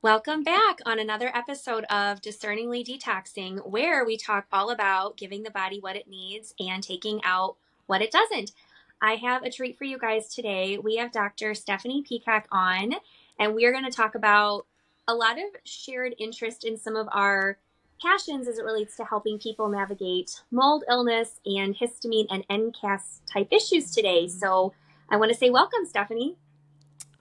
Welcome back on another episode of Discerningly Detoxing, where we talk all about giving the body what it needs and taking out what it doesn't. I have a treat for you guys today. We have Dr. Stephanie Peacock on, and we are going to talk about a lot of shared interest in some of our passions as it relates to helping people navigate mold illness and histamine and MCAS type issues today. So I want to say welcome, Stephanie.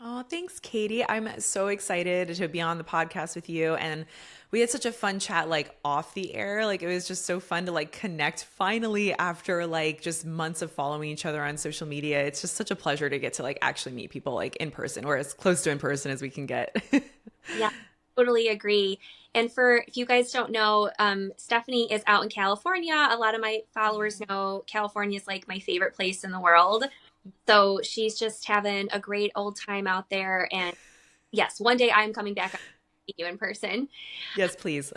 Oh, thanks, Katie. I'm so excited to be on the podcast with you. And we had such a fun chat like off the air. Like it was just so fun to like connect finally after like just months of following each other on social media. It's just such a pleasure to get to like actually meet people like in person or as close to in person as we can get. Yeah, totally agree. And for if you guys don't know, Stephanie is out in California. A lot of my followers know California is like my favorite place in the world. So she's just having a great old time out there. And yes, one day I'm coming back to meet you in person. Yes, please.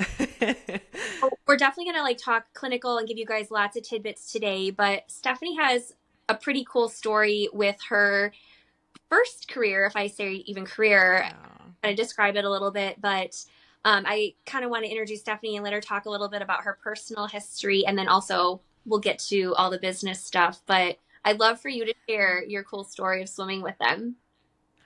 Oh, we're definitely going to like talk clinical and give you guys lots of tidbits today. But Stephanie has a pretty cool story with her first career, if I say even career, Oh. kind of describe it a little bit, but I kind of want to introduce Stephanie and let her talk a little bit about her personal history, and then also we'll get to all the business stuff. But I'd love for you to share your cool story of swimming with them.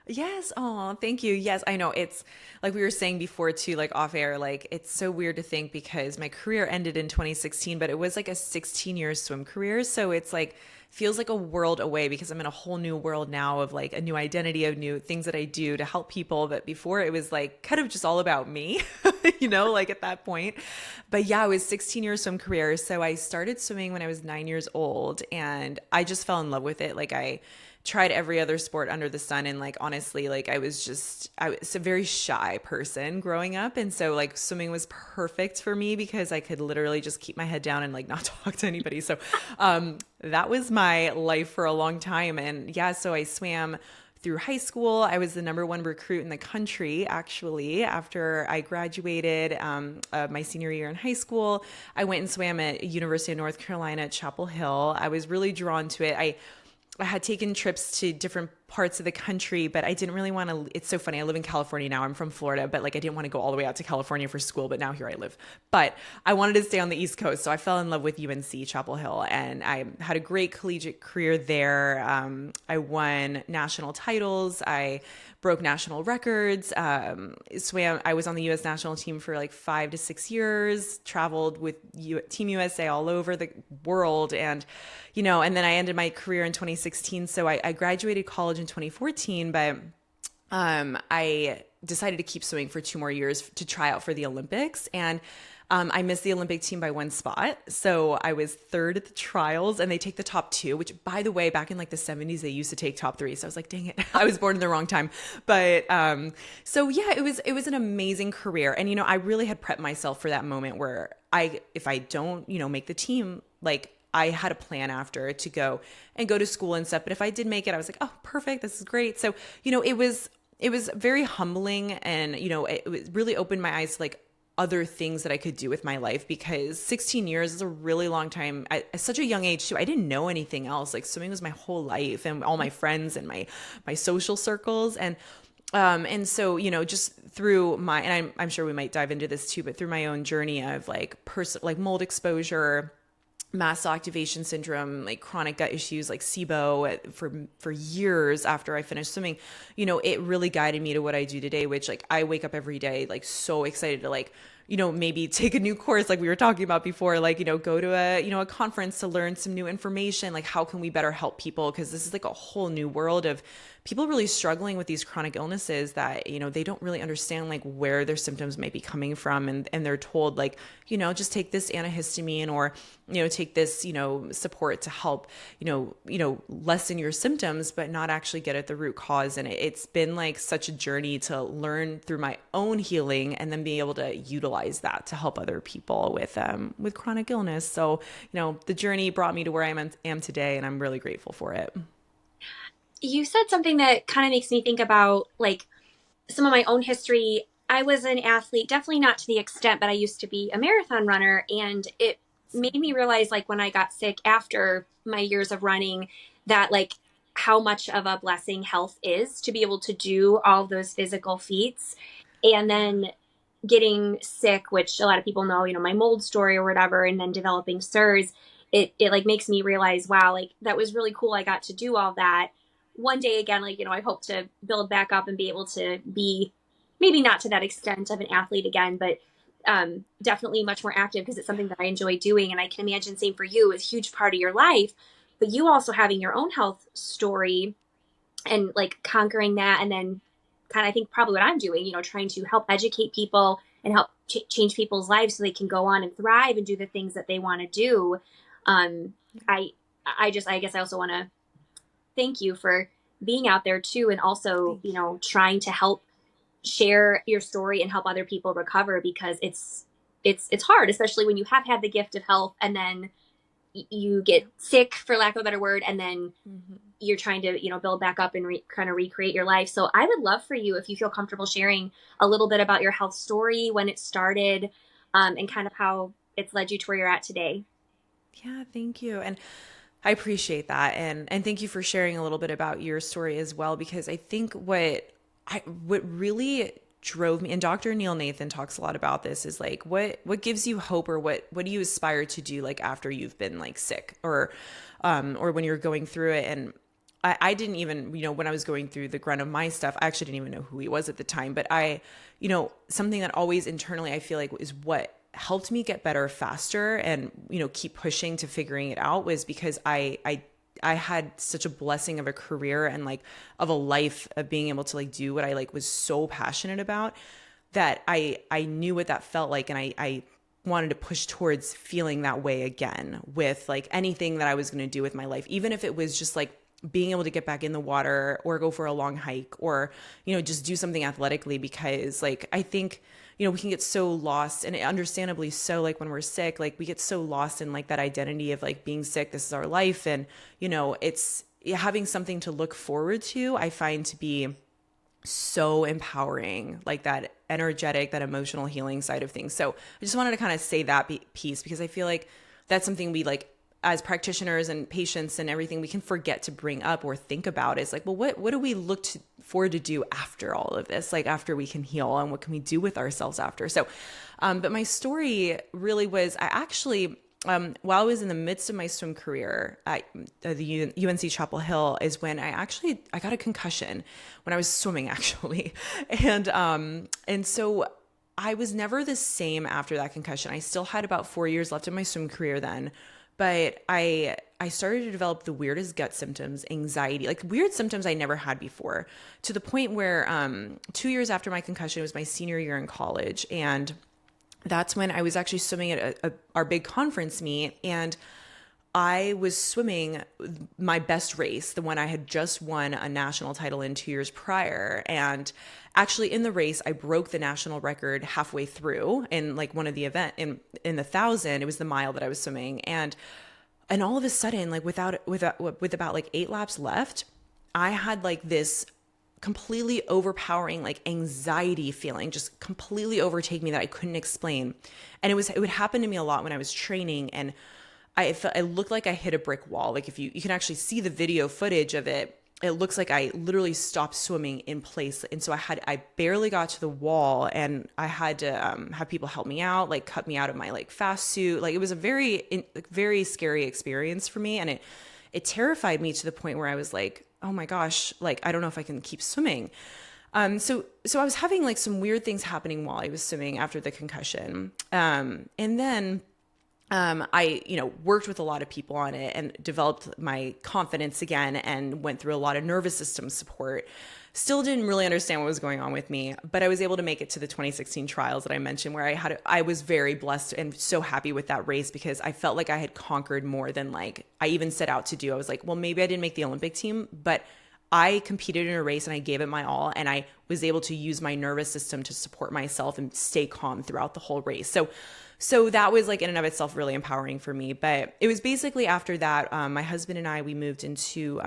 Yes. Oh, thank you. Yes, I know. It's like we were saying before too, like off air, like it's so weird to think because my career ended in 2016, but it was like a 16-year swim career. So it's like feels like a world away because I'm in a whole new world now of like a new identity of new things that I do to help people. But before it was like kind of just all about me, like at that point. But yeah, it was 16-year swim career. So I started swimming when I was 9 years old and I just fell in love with it. Like I tried every other sport under the sun, and like honestly, like I was a very shy person growing up, and so like swimming was perfect for me because I could literally just keep my head down and like not talk to anybody. So that was my life for a long time. And yeah, so I swam through high school. I was the number one recruit in the country, actually. After I graduated my senior year in high school, I went and swam at University of North Carolina at Chapel Hill. I was really drawn to it. I had taken trips to different parts of the country, but I didn't really want to. It's so funny. I live in California now. I'm from Florida, but like I didn't want to go all the way out to California for school, but now here I live. But I wanted to stay on the East Coast. So I fell in love with UNC Chapel Hill and I had a great collegiate career there. I won national titles. I broke national records. Swam. I was on the U.S. national team for like 5 to 6 years. Traveled with Team USA all over the world, and then I ended my career in 2016. So I graduated college in 2014, but I decided to keep swimming for 2 more years to try out for the Olympics. And I missed the Olympic team by one spot. So I was third at the trials and they take the top two, which by the way, back in like the 70s, they used to take top three. So I was like, dang it, I was born in the wrong time. But so yeah, it was an amazing career. And, I really had prepped myself for that moment where if I don't, make the team, like I had a plan after to go to school and stuff. But if I did make it, I was like, oh, perfect. This is great. So, it was very humbling and, it really opened my eyes to like other things that I could do with my life because 16 years is a really long time. At such a young age too, I didn't know anything else. Like swimming was my whole life and all my friends and my social circles. And so, just through and I'm sure we might dive into this too, but through my own journey of like like mold exposure, mast cell activation syndrome, like chronic gut issues like SIBO for years after I finished swimming, it really guided me to what I do today, which like I wake up every day like so excited to like, maybe take a new course like we were talking about before, like, go to a conference to learn some new information, like how can we better help people? Because this is like a whole new world of people really struggling with these chronic illnesses that, they don't really understand like where their symptoms might be coming from. And they're told like, just take this antihistamine or, take this, support to help, lessen your symptoms, but not actually get at the root cause. And it's been like such a journey to learn through my own healing and then be able to utilize that to help other people with chronic illness. So, the journey brought me to where I am today, and I'm really grateful for it. You said something that kind of makes me think about like some of my own history. I was an athlete, definitely not to the extent, but I used to be a marathon runner. And it made me realize, like, when I got sick after my years of running, that, like, how much of a blessing health is to be able to do all those physical feats. And then getting sick, which a lot of people know, my mold story or whatever, and then developing SIRS, it like makes me realize, wow, like that was really cool. I got to do all that. One day again, like, I hope to build back up and be able to be maybe not to that extent of an athlete again, but definitely much more active because it's something that I enjoy doing. And I can imagine same for you, is a huge part of your life. But you also having your own health story and like conquering that, and then kind of I think probably what I'm doing, trying to help educate people and help change people's lives so they can go on and thrive and do the things that they want to do. um i I guess I also want to thank you for being out there too, and also Thank you. trying to help share your story and help other people recover, because it's hard, especially when you have had the gift of health and then you get sick, for lack of a better word, and then Mhm. you're trying to build back up and kind of recreate your life. So I would love for you, if you feel comfortable, sharing a little bit about your health story, when it started, and kind of how it's led you to where you're at today. Yeah, thank you. And I appreciate that. And thank you for sharing a little bit about your story as well, because I think what really drove me, and Dr. Neil Nathan talks a lot about this, is like what gives you hope, or what do you aspire to do like after you've been like sick, or when you're going through it. And I didn't even, when I was going through the grunt of my stuff, I actually didn't even know who he was at the time. But something that always internally I feel like is what helped me get better faster and, keep pushing to figuring it out, was because I had such a blessing of a career and like of a life of being able to like do what I like was so passionate about, that I knew what that felt like. And I wanted to push towards feeling that way again with like anything that I was going to do with my life, even if it was just like being able to get back in the water or go for a long hike, or, just do something athletically. Because like, I think, we can get so lost, and understandably so, like when we're sick, like we get so lost in like that identity of like being sick, this is our life. And, it's having something to look forward to, I find to be so empowering, like that energetic, that emotional healing side of things. So I just wanted to kind of say that piece, because I feel like that's something we like as practitioners and patients and everything, we can forget to bring up or think about, is like, well, what do we forward to do after all of this? Like after we can heal, and what can we do with ourselves after? So, but my story really was, I actually, while I was in the midst of my swim career at the UNC Chapel Hill, is when I got a concussion when I was swimming actually, and so I was never the same after that concussion. I still had about 4 years left in my swim career then, but I started to develop the weirdest gut symptoms, anxiety, like weird symptoms I never had before, to the point where 2 years after my concussion, it was my senior year in college, and that's when I was actually swimming at our big conference meet, and I was swimming my best race, the one I had just won a national title in 2 years prior. And actually in the race, I broke the national record halfway through in like one of the event in the 1,000, it was the mile that I was swimming. And all of a sudden, like with about like 8 laps left, I had like this completely overpowering like anxiety feeling just completely overtake me that I couldn't explain. And it would happen to me a lot when I was training, and I looked like I hit a brick wall. Like if you can actually see the video footage of it, it looks like I literally stopped swimming in place. And so I barely got to the wall, and I had to have people help me out, like cut me out of my like fast suit. Like it was a very scary experience for me. And it terrified me to the point where I was like, oh my gosh, like I don't know if I can keep swimming. So I was having like some weird things happening while I was swimming after the concussion. And then I, worked with a lot of people on it and developed my confidence again, and went through a lot of nervous system support. Still didn't really understand what was going on with me, but I was able to make it to the 2016 trials that I mentioned, where I was very blessed and so happy with that race, because I felt like I had conquered more than like I even set out to do. I was like, well, maybe I didn't make the Olympic team, but I competed in a race and I gave it my all, and I was able to use my nervous system to support myself and stay calm throughout the whole race. So that was like in and of itself really empowering for me. But it was basically after that, my husband and I, we moved into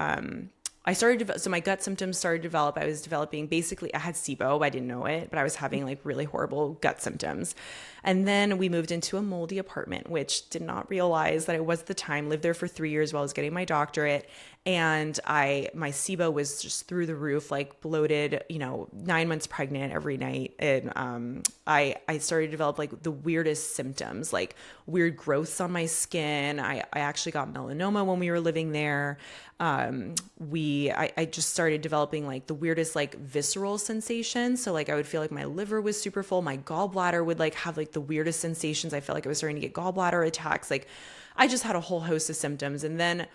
so my gut symptoms started to develop. I was developing, basically I had SIBO. I didn't know it, but I was having like really horrible gut symptoms. And then we moved into a moldy apartment, which did not realize that it was the time. Lived there for 3 years while I was getting my doctorate. And my SIBO was just through the roof, like bloated, 9 months pregnant every night. And I started to develop like the weirdest symptoms, like weird growths on my skin. I actually got melanoma when we were living there. I just started developing like the weirdest like visceral sensations. So like I would feel like my liver was super full. My gallbladder would like have like the weirdest sensations. I felt like I was starting to get gallbladder attacks. Like I just had a whole host of symptoms. And then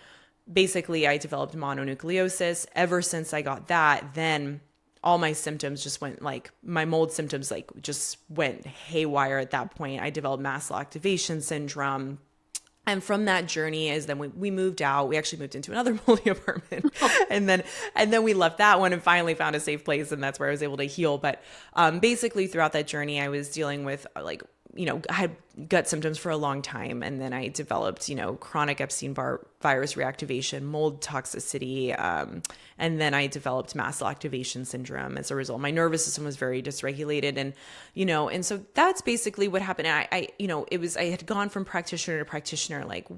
basically I developed mononucleosis. Ever since I got that, then all my symptoms just went like my mold symptoms like just went haywire at that point. I developed mast cell activation syndrome. And from that journey is then we moved out. We actually moved into another moldy apartment, and then we left that one and finally found a safe place, and that's where I was able to heal. But basically, throughout that journey, I was dealing with like I had gut symptoms for a long time, and then I developed chronic Epstein-Barr virus reactivation, mold toxicity, and then I developed mast cell activation syndrome as a result. My nervous system was very dysregulated, and so that's basically what happened. And I had gone from practitioner to practitioner, like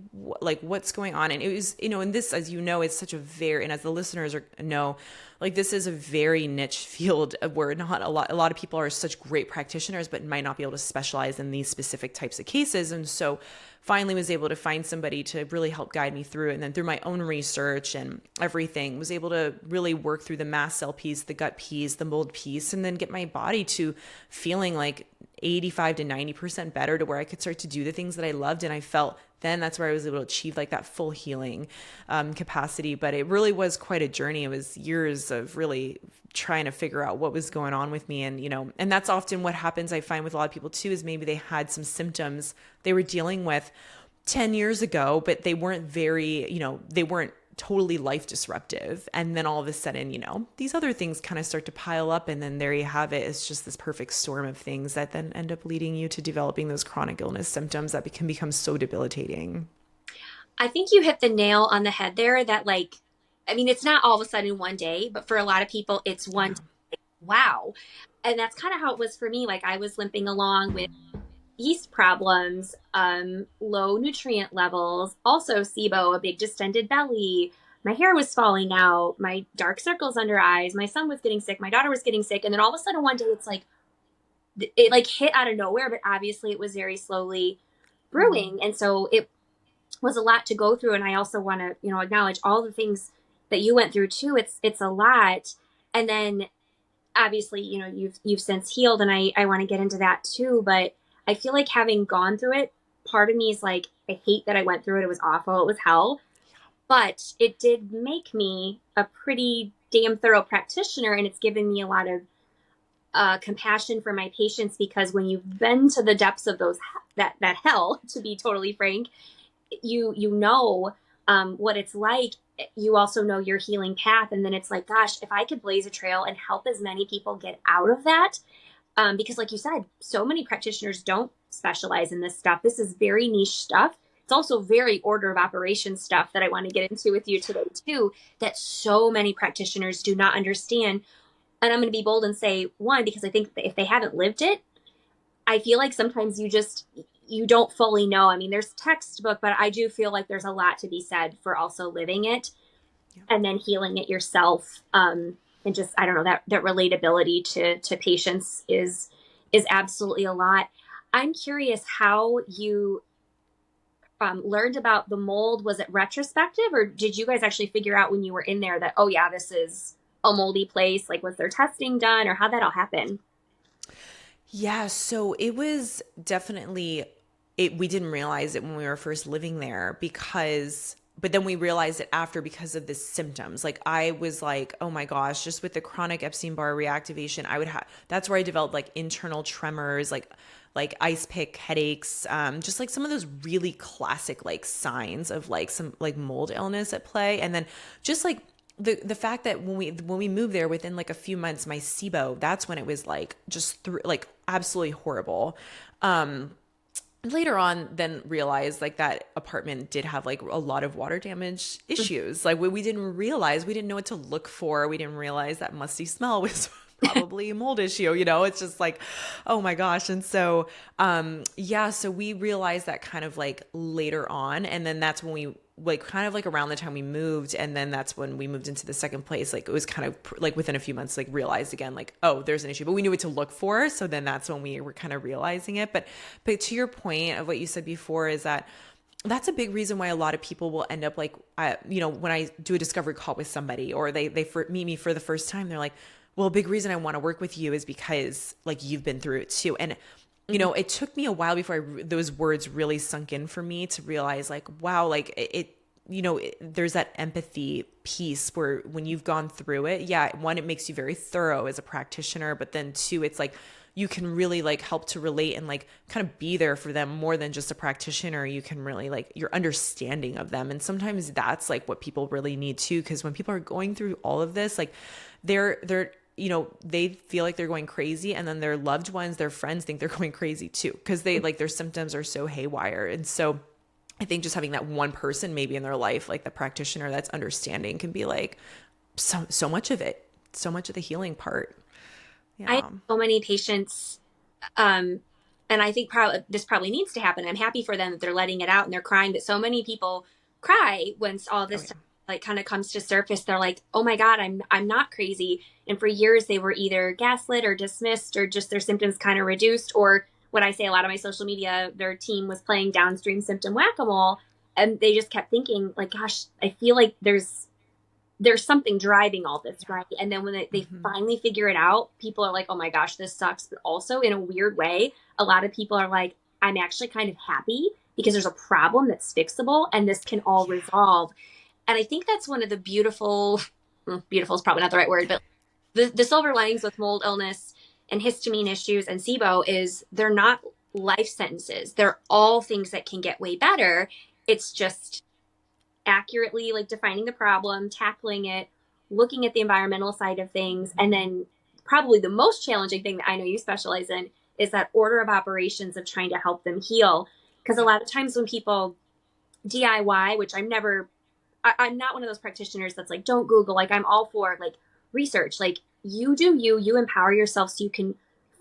what's going on, and it was and this, as it's such a very, and as the listeners know, like this is a very niche field where not a lot of people are such great practitioners, but might not be able to specialize in these specific types of cases. And so finally was able to find somebody to really help guide me through it. And then through my own research and everything, was able to really work through the mast cell piece, the gut piece, the mold piece, and then get my body to feeling like 85 to 90% better, to where I could start to do the things that I loved. And I felt then that's where I was able to achieve like that full healing capacity. But it really was quite a journey. It was years of really trying to figure out what was going on with me. And that's often what happens, I find, with a lot of people too, is maybe they had some symptoms they were dealing with 10 years ago, but they weren't they weren't totally life disruptive. And then all of a sudden, these other things kind of start to pile up. And then there you have it. It's just this perfect storm of things that then end up leading you to developing those chronic illness symptoms that can become so debilitating. I think you hit the nail on the head there that it's not all of a sudden one day, but for a lot of people, it's one day, wow. And that's kind of how it was for me. Like I was limping along with yeast problems, low nutrient levels, also SIBO, a big distended belly. My hair was falling out, my dark circles under eyes, my son was getting sick, my daughter was getting sick. And then all of a sudden one day it like hit out of nowhere, but obviously it was very slowly brewing. And so it was a lot to go through. And I also want to, acknowledge all the things that you went through too. It's a lot. And then obviously, you've since healed, and I want to get into that too. But I feel like having gone through it, part of me is like, I hate that I went through it. It was awful. It was hell. But it did make me a pretty damn thorough practitioner. And it's given me a lot of compassion for my patients, because when you've been to the depths of that hell, to be totally frank, you know what it's like. You also know your healing path. And then it's like, gosh, if I could blaze a trail and help as many people get out of that, because like you said, so many practitioners don't specialize in this stuff. This is very niche stuff. It's also very order of operations stuff that I want to get into with you today too, that so many practitioners do not understand. And I'm going to be bold and say, one, because I think that if they haven't lived it, I feel like sometimes you don't fully know. I mean, there's textbook, but I do feel like there's a lot to be said for also living it, and then healing it yourself. And just, I don't know, that relatability to patients is absolutely a lot. I'm curious how you learned about the mold. Was it retrospective, or did you guys actually figure out when you were in there that, oh yeah, this is a moldy place? Like, was there testing done, or how'd that all happen? Yeah, so it was definitely we didn't realize it when we were first living there, but then we realized it after, because of the symptoms. Like I was like, oh my gosh, just with the chronic Epstein-Barr reactivation, that's where I developed like internal tremors, like ice pick headaches, just like some of those really classic like signs of like some like mold illness at play. And then just like the fact that when we moved there, within like a few months, my SIBO, that's when it was like just like absolutely horrible. later on then realized like that apartment did have like a lot of water damage issues. Like we didn't realize, we didn't know what to look for. We didn't realize that musty smell was probably a mold issue, you know. It's just like, oh my gosh. And so yeah, so we realized that kind of like later on, and then that's when we like kind of like around the time we moved, and then that's when we moved into the second place. Like it was kind of like within a few months, like realized again, like, oh, there's an issue, but we knew what to look for. So then that's when we were kind of realizing it. But to your point of what you said before is that that's a big reason why a lot of people will end up like, you know, when I do a discovery call with somebody, or they meet me for the first time, they're like, well, a big reason I want to work with you is because like you've been through it too. And you know, it took me a while before those words really sunk in for me to realize like, wow, like you know, there's that empathy piece where when you've gone through it, yeah, one, it makes you very thorough as a practitioner, but then two, it's like, you can really like help to relate and like kind of be there for them more than just a practitioner. You can really like your understanding of them. And sometimes that's like what people really need too. Cause when people are going through all of this, like they're, you know, they feel like they're going crazy, and then their loved ones, their friends think they're going crazy too. Cause they like their symptoms are so haywire. And so I think just having that one person maybe in their life, like the practitioner that's understanding, can be like so much of it, so much of the healing part. I have Yeah. so many patients, um, and I think this probably needs to happen. I'm happy for them that they're letting it out and they're crying, but so many people cry once all Oh this yeah. stuff like kind of comes to surface. They're like, "Oh my God, I'm not crazy." And for years they were either gaslit or dismissed, or just their symptoms kind of reduced, or what I say a lot on my social media, their team was playing downstream symptom whack-a-mole, and they just kept thinking like, "Gosh, I feel like there's something driving all this, right?" And then when they Hmm. finally figure it out, people are like, oh my gosh, this sucks. But also, in a weird way, a lot of people are like, I'm actually kind of happy because there's a problem that's fixable and this can all Yeah. resolve. And I think that's one of the beautiful is probably not the right word, but the silver linings with mold illness and histamine issues and SIBO is they're not life sentences. They're all things that can get way better. It's just accurately like defining the problem, tackling it, looking at the environmental side of things, and then probably the most challenging thing that I know you specialize in is that order of operations of trying to help them heal. Because a Yeah. lot of times when people DIY, which I'm not one of those practitioners that's like, don't Google. Like, I'm all for like research. Like, you do you empower yourself so you can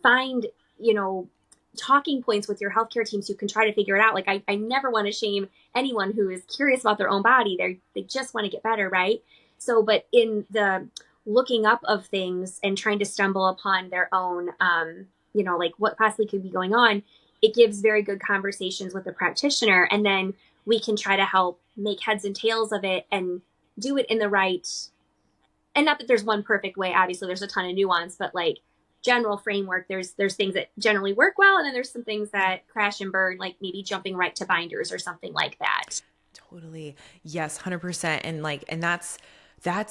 find, you know, talking points with your healthcare team so you can try to figure it out. Like, I never want to shame anyone who is curious about their own body. They just want to get better, right? So, but in the looking up of things and trying to stumble upon their own, you know, like what possibly could be going on, it gives very good conversations with the practitioner. And then we can try to help make heads and tails of it and do it in the right, and not that there's one perfect way, obviously there's a ton of nuance, but like general framework, there's things that generally work well, and then there's some things Yeah. that crash and burn, like maybe jumping right to binders or something like that. Totally. Yes, 100%. And like, and that's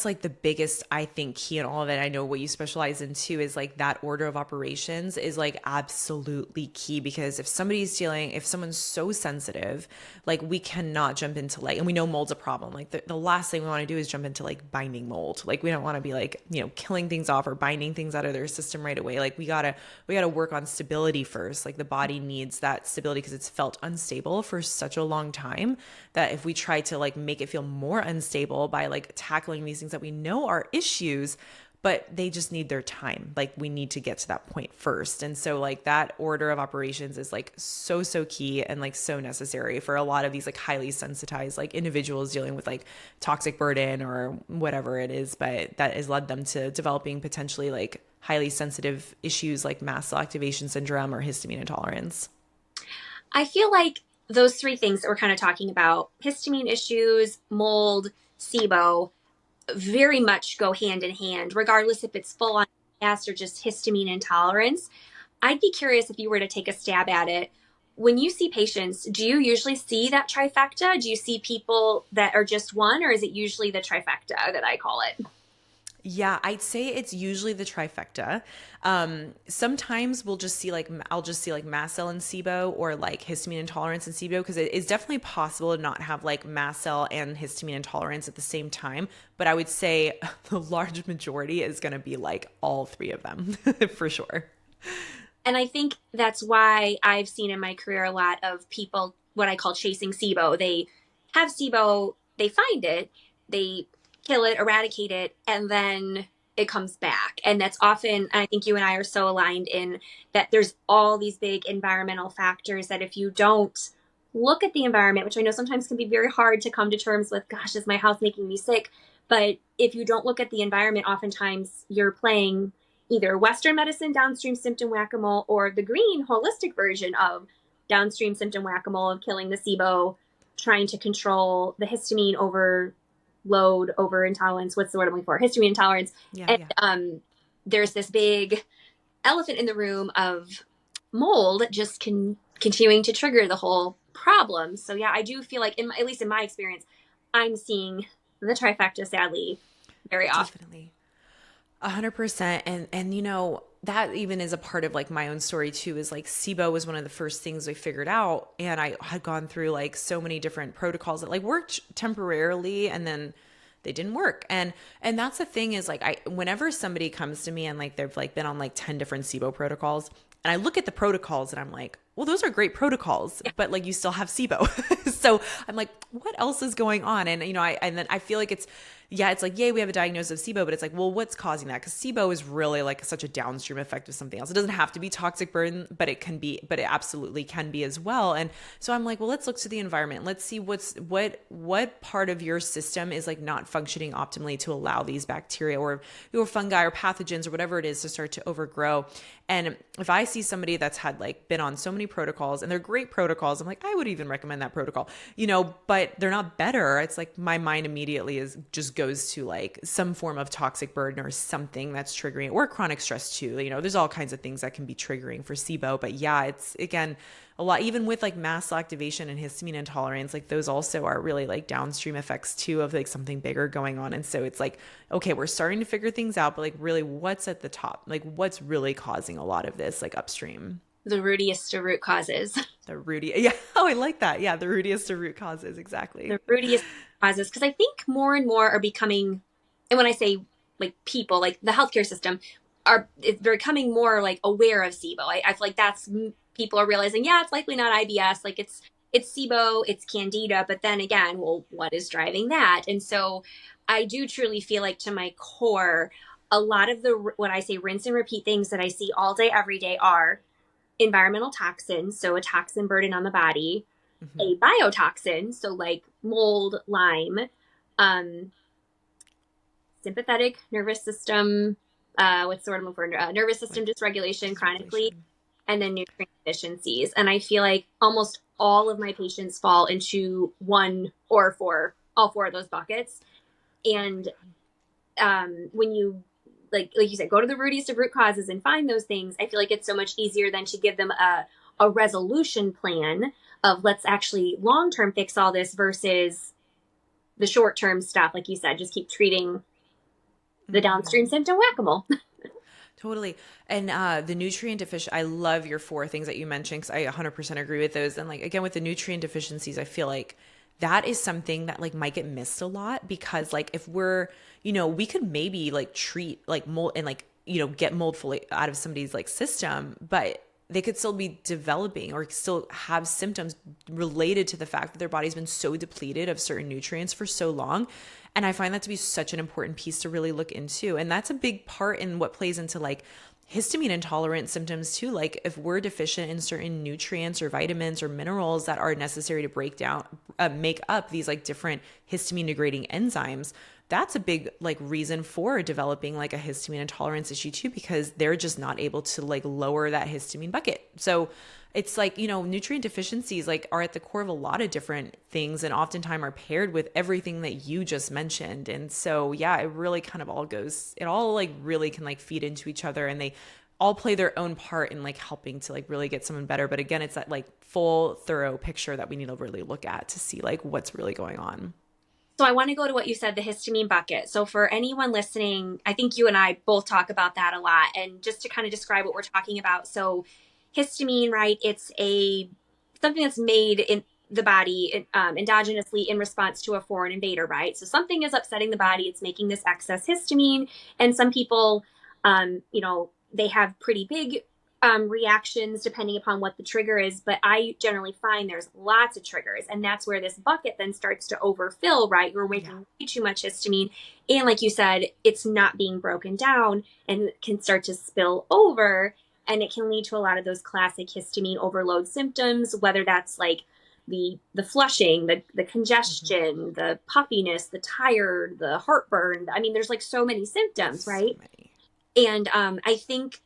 like the biggest, I think, key in all of it. I know what you specialize in too is like that order of operations is like absolutely key, because if someone's so sensitive, like we cannot jump into like, and we know mold's a problem. Like the last thing we want to do is jump into like binding mold. Like we don't want to be like, you know, killing things off or binding things out of their system right away. Like we gotta work on stability first. Like the body needs that stability because it's felt unstable for such a long time, that if we try to like make it feel more unstable by like tackling these things that we know are issues, but they just need their time. Like we need to get to that point first. And so like that order of operations is like so key and like so necessary for a lot of these like highly sensitized like individuals dealing with like toxic burden or whatever it is, but that has led them to developing potentially like highly sensitive issues like mast cell activation syndrome or histamine intolerance. I feel like those three things that we're kind of talking about, histamine issues, mold, SIBO, very much go hand in hand, regardless if it's full on gas or just histamine intolerance. I'd be curious if you were to take a stab at it. When you see patients, do you usually see that trifecta? Do you see people that are just one, or is it usually the trifecta that I call it? Yeah, I'd say it's usually the trifecta. Sometimes I'll just see like mast cell and SIBO, or like histamine intolerance and SIBO, because it is definitely possible to not have like mast cell and histamine intolerance at the same time. But I would say the large majority is going to be like all three of them for sure. And I think that's why I've seen in my career a lot of people, what I call chasing SIBO. They have SIBO, they find it, they kill it, eradicate it, and then it comes back. And that's often, and I think you and I are so aligned in that there's all these big environmental factors that if you don't look at the environment, which I know sometimes can be very hard to come to terms with, gosh, is my house making me sick? But if you don't look at the environment, oftentimes you're playing either Western medicine, downstream symptom whack a mole, or the green holistic version of downstream symptom whack a mole of killing the SIBO, trying to control the histamine overload, over intolerance. What's the word I'm looking for? Histamine intolerance. Yeah, And yeah. there's this big elephant in the room of mold just continuing to trigger the whole problem. So yeah, I do feel like, at least in my experience, I'm seeing the trifecta sadly very often. Definitely. 100%. And that even is a part of like my own story too, is like SIBO was one of the first things I figured out. And I had gone through like so many different protocols that like worked temporarily and then they didn't work. And that's the thing is like whenever somebody comes to me and like they've like been on like 10 different SIBO protocols, and I look at the protocols and I'm like, well, those are great protocols, but like you still have SIBO. So I'm like, what else is going on? And and then I feel like it's like, yay, we have a diagnosis of SIBO, but it's like, well, what's causing that? Because SIBO is really like such a downstream effect of something else. It doesn't have to be toxic burden, but it absolutely can be as well. And so I'm like, well, let's look to the environment. Let's see what part of your system is like not functioning optimally to allow these bacteria or fungi or pathogens or whatever it is to start to overgrow. And if I see somebody that's had like been on so many protocols and they're great protocols, I'm like, I would even recommend that protocol, but they're not better. It's like my mind immediately just goes to like some form of toxic burden or something that's triggering it, or chronic stress too. There's all kinds of things that can be triggering for SIBO, but yeah, it's again, a lot, even with like mast cell activation and histamine intolerance, like those also are really like downstream effects too of like something bigger going on. And so it's like, okay, we're starting to figure things out, but like really what's at the top? Like what's really causing a lot of this like upstream? The rootiest of root causes. The rooty. Yeah. Oh, I like that. Yeah. The rootiest of root causes. The Exactly. rootiest causes, because I think more and more are becoming, and when I say like people, like the healthcare system, they're becoming more like aware of SIBO. I feel like that's, people are realizing, yeah, it's likely not IBS, like it's SIBO, it's Candida, but then again, well, what is driving that? And so I do truly feel like to my core, a lot of the what I say rinse and repeat things that I see all day, every day are environmental toxins, so a toxin burden on the body, Hmm. a biotoxin, so like mold, Lyme, um, sympathetic nervous system, what's the word I'm looking for? Nervous system Like dysregulation chronically, dysregulation. and then nutrient deficiencies. And I feel like almost all of my patients fall into one or all four of those buckets. And when you like you said, go to the rootiest of root causes and find those things, I feel like it's so much easier than to give them a resolution plan of let's actually long term fix all this versus the short term stuff. Like you said, just keep treating the downstream Hmm. symptom whack a mole. Totally. And the nutrient deficient, I love your four things that you mentioned because I 100% agree with those. And like, again, with the nutrient deficiencies, I feel like that is something that like might get missed a lot because like if we're, we could maybe like treat like mold and like, get mold fully out of somebody's like system, but they could still be developing or still have symptoms related to the fact that their body's been so depleted of certain nutrients for so long. And I find that to be such an important piece to really look into. And that's a big part in what plays into like histamine intolerant symptoms too. Like if we're deficient in certain nutrients or vitamins or minerals that are necessary to break down, make up these like different histamine degrading enzymes, that's a big like reason for developing like a histamine intolerance issue too, because they're just not able to like lower that histamine bucket. So it's like, nutrient deficiencies like are at the core of a lot of different things and oftentimes are paired with everything that you just mentioned. And so, yeah, it really kind of it all like really can like feed into each other and they all play their own part in like helping to like really get someone better. But again, it's that like full thorough picture that we need to really look at to see like what's really going on. So I want to go to what you said, the histamine bucket. So for anyone listening, I think you and I both talk about that a lot. And just to kind of describe what we're talking about. So histamine, right? It's a something that's made in the body endogenously in response to a foreign invader, right? So something is upsetting the body. It's making this excess histamine. And some people, they have pretty big reactions depending upon what the trigger is, but I generally find there's lots of triggers, and that's where this bucket then starts to overfill, right? You're Yeah. making way too much histamine, and like you said, it's not being broken down and can start to spill over, and it can lead to a lot of those classic histamine overload symptoms, whether that's like the flushing, the Mm-hmm. congestion, the puffiness, the tired, the heartburn. I mean, there's like so many symptoms, So right? many. And I think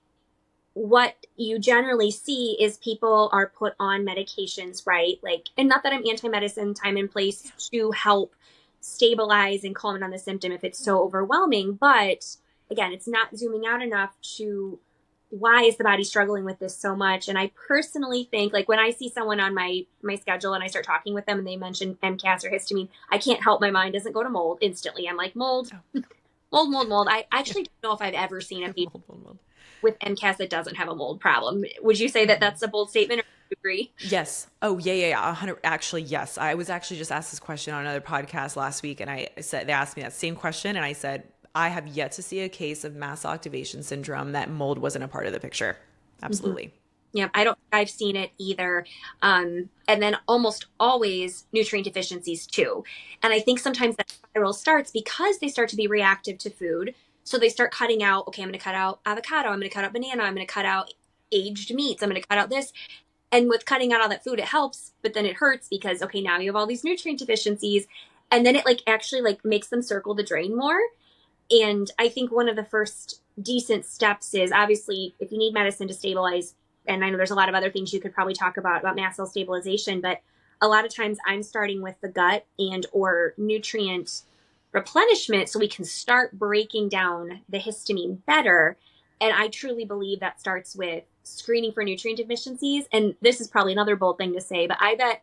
what you generally see is people are put on medications, right? Like, and not that I'm anti-medicine, time and place to help stabilize and calm down the symptom if it's so overwhelming. But again, it's not zooming out enough to why is the body struggling with this so much? And I personally think, like, when I see someone on my schedule and I start talking with them and they mention MCAS or histamine, I can't help, my mind doesn't go to mold instantly. I'm like, mold, Oh, mold, mold, mold. I yeah. actually don't know if I've ever seen a patient Mold, mold, mold. with MCAS that doesn't have a mold problem. Would you say that Mm-hmm. that's a bold statement, or do you agree? Yes. Oh, yeah, yeah, yeah. 100. Actually, yes. I was actually just asked this question on another podcast last week, and I said they asked me that same question, and I said I have yet to see a case of mast cell activation syndrome that mold wasn't a part of the picture. Mm-hmm. Absolutely. Yeah, I don't think I've seen it either. And then almost always nutrient deficiencies too. And I think sometimes that spiral starts because they start to be reactive to food. So they start cutting out, okay, I'm going to cut out avocado, I'm going to cut out banana, I'm going to cut out aged meats, I'm going to cut out this. And with cutting out all that food, it helps, but then it hurts because, okay, now you have all these nutrient deficiencies. And then it like actually like makes them circle the drain more. And I think one of the first decent steps is obviously if you need medicine to stabilize, and I know there's a lot of other things you could probably talk about mast cell stabilization, but a lot of times I'm starting with the gut and or nutrient replenishment so we can start breaking down the histamine better. And I truly believe that starts with screening for nutrient deficiencies. And this is probably another bold thing to say, but I bet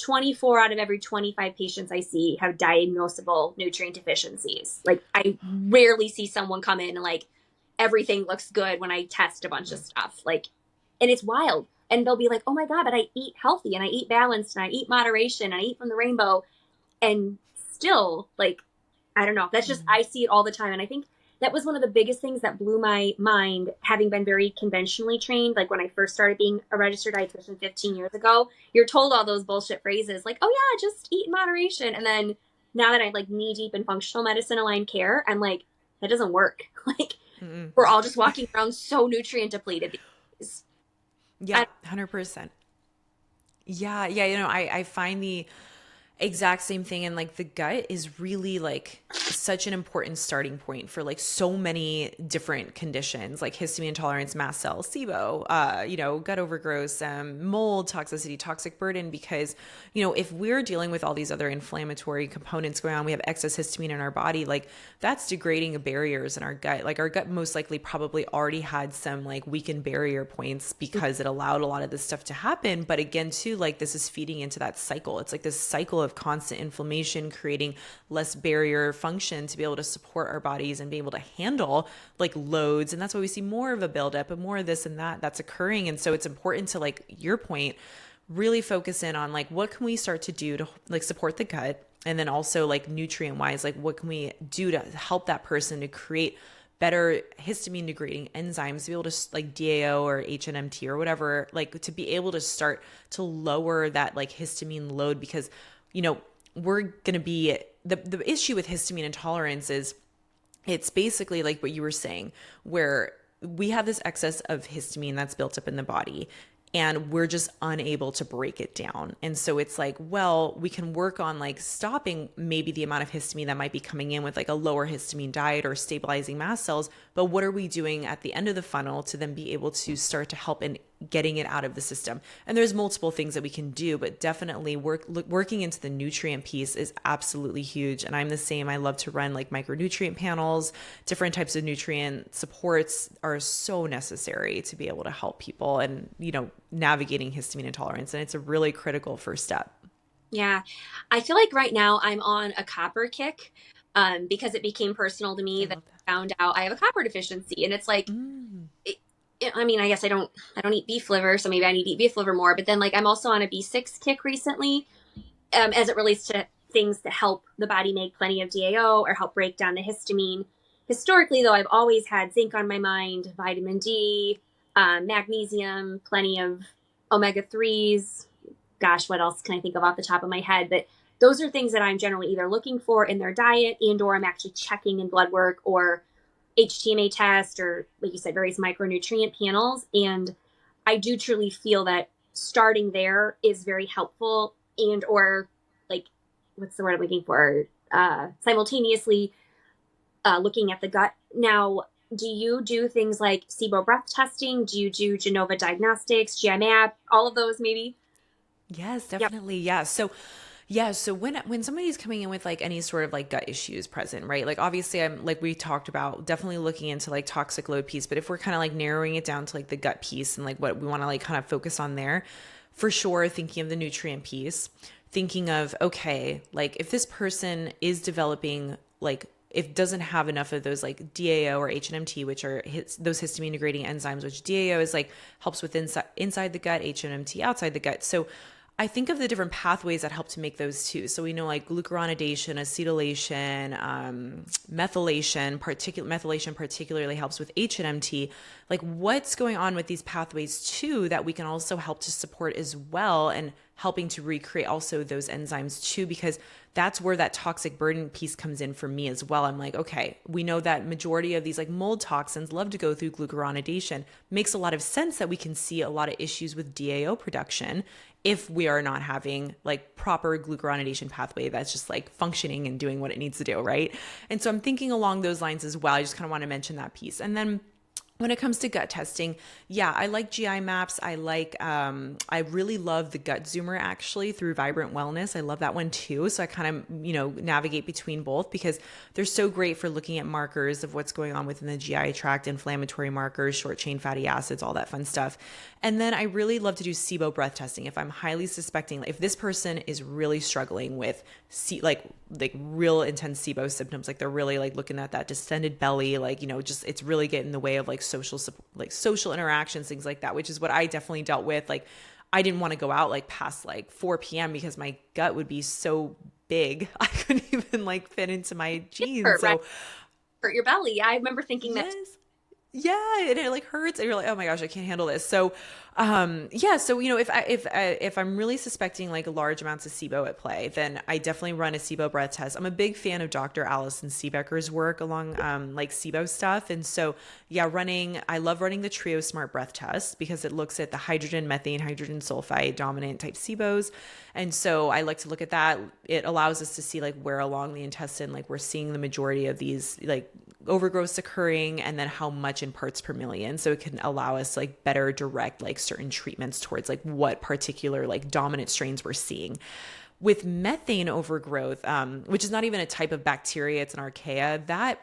24 out of every 25 patients I see have diagnosable nutrient deficiencies. Like, I rarely see someone come in and like everything looks good when I test a bunch of Mm-hmm. stuff. Like, and it's wild. And they'll be like, oh my God, but I eat healthy and I eat balanced and I eat moderation and I eat from the rainbow. And still, like, I don't know. That's just, Mm-hmm. I see it all the time. And I think that was one of the biggest things that blew my mind, having been very conventionally trained. Like when I first started being a registered dietitian 15 years ago, you're told all those bullshit phrases like, oh yeah, just eat in moderation. And then now that I'm like knee deep in functional medicine aligned care, I'm like, that doesn't work. Like, Mm-hmm. we're all just walking around so nutrient depleted these days. Yeah, I, 100%. Yeah, yeah. I find the exact same thing, and like the gut is really like such an important starting point for like so many different conditions like histamine intolerance, mast cell, SIBO, gut overgrowth, mold toxicity, toxic burden, because if we're dealing with all these other inflammatory components going on, we have excess histamine in our body, like that's degrading barriers in our gut. Like our gut most likely probably already had some like weakened barrier points because it allowed a lot of this stuff to happen. But again, too, like this is feeding into that cycle. It's like this cycle of constant inflammation, creating less barrier function to be able to support our bodies and be able to handle like loads. And that's why we see more of a buildup and more of this and that that's occurring. And so it's important to, like your point, really focus in on like what can we start to do to like support the gut, and then also like nutrient wise, like what can we do to help that person to create better histamine degrading enzymes to be able to like DAO or HNMT or whatever, like to be able to start to lower that like histamine load. Because we're going to be the issue with histamine intolerance is it's basically like what you were saying, where we have this excess of histamine that's built up in the body and we're just unable to break it down. And so it's like, well, we can work on like stopping maybe the amount of histamine that might be coming in with like a lower histamine diet or stabilizing mast cells. But what are we doing at the end of the funnel to then be able to start to help in getting it out of the system? And there's multiple things that we can do, but definitely working into the nutrient piece is absolutely huge. And I'm the same. I love to run like micronutrient panels. Different types of nutrient supports are so necessary to be able to help people and, navigating histamine intolerance. And it's a really critical first step. Yeah. I feel like right now I'm on a copper kick, because it became personal to I me that love that. I found out I have a copper deficiency. And it's like, Mm. I mean, I guess I don't eat beef liver, so maybe I need to eat beef liver more. But then like I'm also on a B6 kick recently, as it relates to things to help the body make plenty of DAO or help break down the histamine. Historically, though, I've always had zinc on my mind, vitamin D, magnesium, plenty of omega 3s. Gosh, what else can I think of off the top of my head? But those are things that I'm generally either looking for in their diet and or I'm actually checking in blood work or HTMA test or like you said, various micronutrient panels. And I do truly feel that starting there is very helpful and or like what's the word I'm looking for? Simultaneously looking at the gut. Now, do you do things like SIBO breath testing? Do you do Genova diagnostics, GIMAP, all of those maybe? Yes, Yep. definitely. Yeah. So yeah, so when somebody's coming in with like any sort of like gut issues present, right? Like obviously I'm like we talked about definitely looking into like toxic load piece, but if we're kind of like narrowing it down to like the gut piece and like what we want to like kind of focus on there, for sure thinking of the nutrient piece, thinking of okay, like if this person is developing like if doesn't have enough of those like DAO or HNMT, which are those histamine degrading enzymes, which DAO is like helps with inside the gut, HNMT outside the gut. So I think of the different pathways that help to make those too. So we know like glucuronidation, acetylation, methylation particularly helps with HNMT. Like what's going on with these pathways too that we can also help to support as well and helping to recreate also those enzymes too, because that's where that toxic burden piece comes in for me as well. I'm like, okay, we know that majority of these like mold toxins love to go through glucuronidation. Makes a lot of sense that we can see a lot of issues with DAO production if we are not having like proper glucuronidation pathway that's just like functioning and doing what it needs to do, right? And so I'm thinking along those lines as well. I just kind of want to mention that piece. And then when it comes to gut testing, yeah, I like GI maps. I really love the gut zoomer actually through Vibrant Wellness. I love that one too. So I kind of, navigate between both because they're so great for looking at markers of what's going on within the GI tract, inflammatory markers, short chain fatty acids, all that fun stuff. And then I really love to do SIBO breath testing. If I'm highly suspecting, if this person is really struggling with like real intense SIBO symptoms, like they're really like looking at that distended belly, like, just it's really getting in the way of like social interactions, things like that, which is what I definitely dealt with. Like I didn't want to go out like past like 4 p.m. because my gut would be so big. I couldn't even like fit into my jeans. Hurt, right? So Hurt your belly. Yeah, I remember thinking that. yes. Yeah, and it like hurts and you're like, oh my gosh, I can't handle this. So yeah, so if I'm really suspecting like large amounts of SIBO at play, then I definitely run a SIBO breath test. I'm a big fan of Dr. Allison Seebecker's work along like SIBO stuff. And so yeah, I love running the Trio Smart breath test because it looks at the hydrogen, methane, hydrogen sulfide dominant type SIBOs. And so I like to look at that. It allows us to see like where along the intestine like we're seeing the majority of these like overgrowths occurring and then how much in parts per million. So it can allow us like better direct like certain treatments towards like what particular like dominant strains we're seeing. With methane overgrowth, which is not even a type of bacteria, it's an archaea, that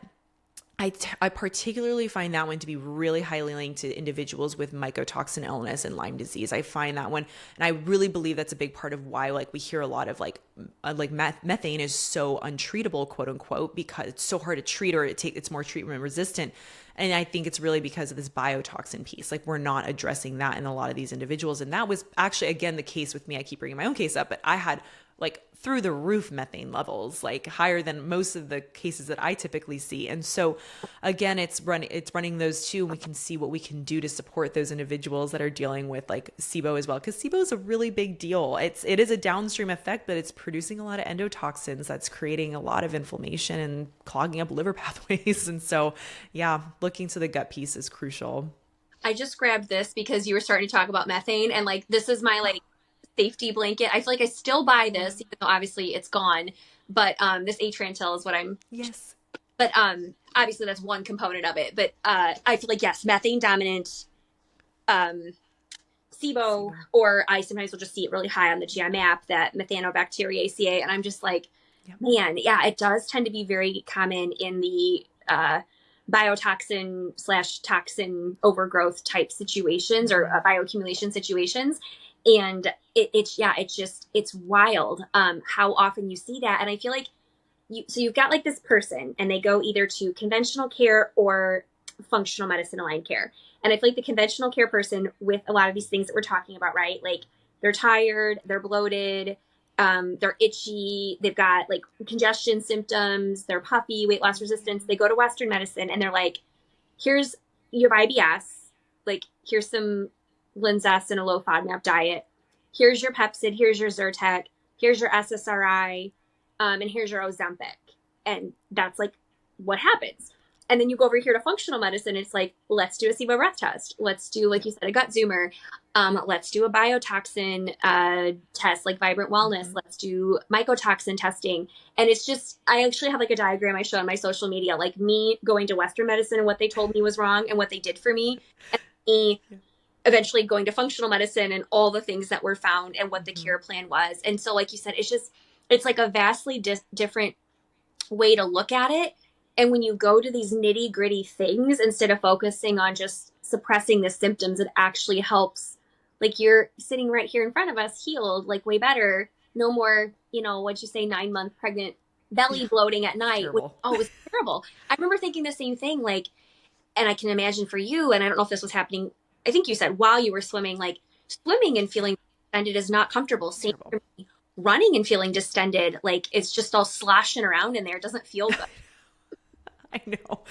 I particularly find that one to be really highly linked to individuals with mycotoxin illness and Lyme disease. I find that one, and I really believe that's a big part of why like we hear a lot of like methane is so untreatable, quote unquote, because it's so hard to treat or it's more treatment resistant. And I think it's really because of this biotoxin piece. Like we're not addressing that in a lot of these individuals. And that was actually, again, the case with me. I keep bringing my own case up, but I had like through the roof methane levels, like higher than most of the cases that I typically see. And so again, it's running those two, and we can see what we can do to support those individuals that are dealing with like SIBO as well. Cause SIBO is a really big deal. It is a downstream effect, but it's producing a lot of endotoxins that's creating a lot of inflammation and clogging up liver pathways. And so, yeah, looking to the gut piece is crucial. I just grabbed this because you were starting to talk about methane and like this is my like safety blanket. I feel like I still buy Yeah. this, even though obviously it's gone. But this Atrantil is what I'm. Yes. But obviously that's one component of it. But I feel like yes, methane dominant um, SIBO, SIBO. or I sometimes will just see it really high on the GI map that Methanobacteriaceae, and I'm just like, Yep. man, yeah, it does tend to be very common in the biotoxin slash toxin overgrowth type situations or Mhm. bioaccumulation situations. And it's wild how often you see that. And I feel like you've got like this person and they go either to conventional care or functional medicine aligned care. And I feel like the conventional care person with a lot of these things that we're talking about, right? Like they're tired, they're bloated, they're itchy, they've got like congestion symptoms, they're puffy, weight loss resistance. They go to Western medicine and they're like, here's you have IBS, like here's some Linzess and a low FODMAP diet. Here's your Pepsid, here's your Zyrtec, here's your SSRI, and here's your Ozempic. And that's like what happens. And then you go over here to functional medicine. It's like, let's do a SIBO breath test. Let's do, like you said, a gut zoomer. Let's do a biotoxin test, like Vibrant Wellness. Mm-hmm. Let's do mycotoxin testing. And it's just, I actually have like a diagram I show on my social media, like me going to Western medicine and what they told me was wrong and what they did for me. And me Yeah. eventually going to functional medicine and all the things that were found and what the Mm-hmm. cure plan was. And so, like you said, it's just, it's like a vastly different way to look at it. And when you go to these nitty gritty things, instead of focusing on just suppressing the symptoms, it actually helps. Like you're sitting right here in front of us, healed, like way better. No more, what'd you say, 9-month pregnant Yeah. belly bloating at It's night. terrible. Oh, it was terrible. I remember thinking the same thing, like, and I can imagine for you, and I don't know if this was happening, I think you said while you were swimming, like swimming and feeling distended is not comfortable. It's Same terrible. for me. Running and feeling distended, like it's just all sloshing around in there. It doesn't feel good. I know.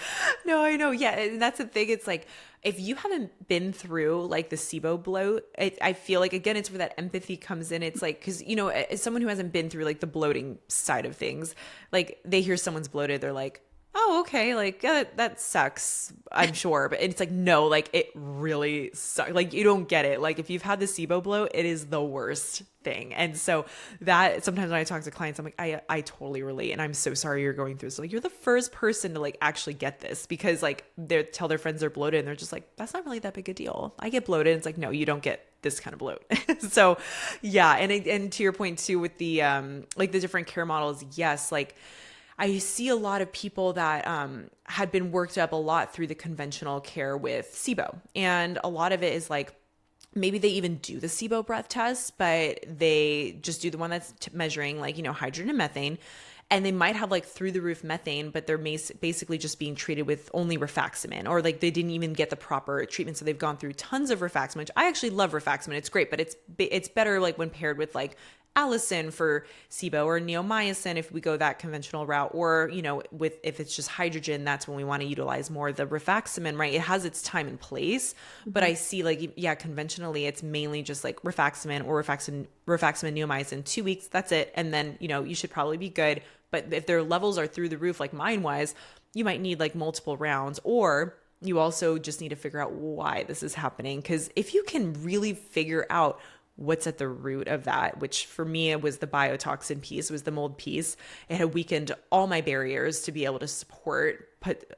No, I know. Yeah. And that's the thing. It's like, if you haven't been through like the SIBO bloat, I feel like, again, it's where that empathy comes in. It's like, cause as someone who hasn't been through like the bloating side of things, like they hear someone's bloated, they're like, oh, okay. Like, that sucks, I'm sure. But it's like, no, like it really sucks. Like you don't get it. Like if you've had the SIBO bloat, it is the worst thing. And so that sometimes when I talk to clients, I'm like, I totally relate. And I'm so sorry you're going through this. So, like, you're the first person to like actually get this, because like they tell their friends they're bloated and they're just like, that's not really that big a deal. I get bloated. And it's like, no, you don't get this kind of bloat. So yeah. And to your point too, with the, like the different care models, yes, like, I see a lot of people that had been worked up a lot through the conventional care with SIBO. And a lot of it is like, maybe they even do the SIBO breath test, but they just do the one that's measuring like, hydrogen and methane. And they might have like through the roof methane, but they're basically just being treated with only rifaximin, or like they didn't even get the proper treatment. So they've gone through tons of rifaximin, which I actually love rifaximin. It's great, but it's better like when paired with like allicin for SIBO, or neomycin if we go that conventional route, or with if it's just hydrogen, that's when we want to utilize more the rifaximin, right? It has its time and place, but I see like, yeah, conventionally it's mainly just like rifaximin or rifaximin neomycin, 2 weeks, that's it, and then you should probably be good. But if their levels are through the roof, like mine was, you might need like multiple rounds, or you also just need to figure out why this is happening. Because if you can really figure out what's at the root of that, which for me, it was the biotoxin piece, was the mold piece. It had weakened all my barriers to be able to support,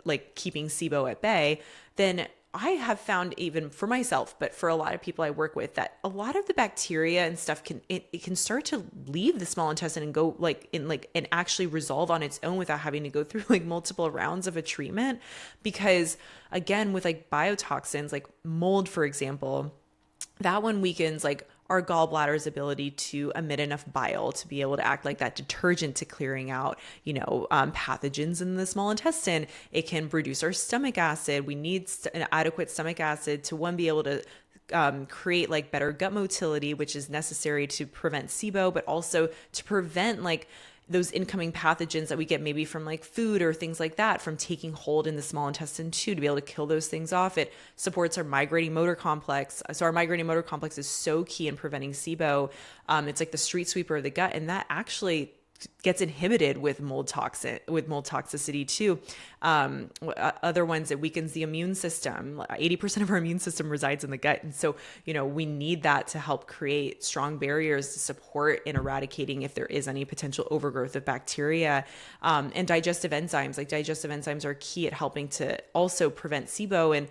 like keeping SIBO at bay. Then I have found, even for myself, but for a lot of people I work with, that a lot of the bacteria and stuff it can start to leave the small intestine and go and actually resolve on its own without having to go through like multiple rounds of a treatment. Because again, with like biotoxins, like mold, for example, that one weakens like our gallbladder's ability to emit enough bile to be able to act like that detergent to clearing out, pathogens in the small intestine. It can reduce our stomach acid. We need an adequate stomach acid to, one, be able to create like better gut motility, which is necessary to prevent SIBO, but also to prevent like those incoming pathogens that we get maybe from like food or things like that from taking hold in the small intestine too, to be able to kill those things off. It supports our migrating motor complex. So our migrating motor complex is so key in preventing SIBO. It's like the street sweeper of the gut, and that actually gets inhibited with mold toxicity too. Other ones, it weakens the immune system. 80% of our immune system resides in the gut. And so, we need that to help create strong barriers to support in eradicating if there is any potential overgrowth of bacteria. And digestive enzymes, are key at helping to also prevent SIBO. And,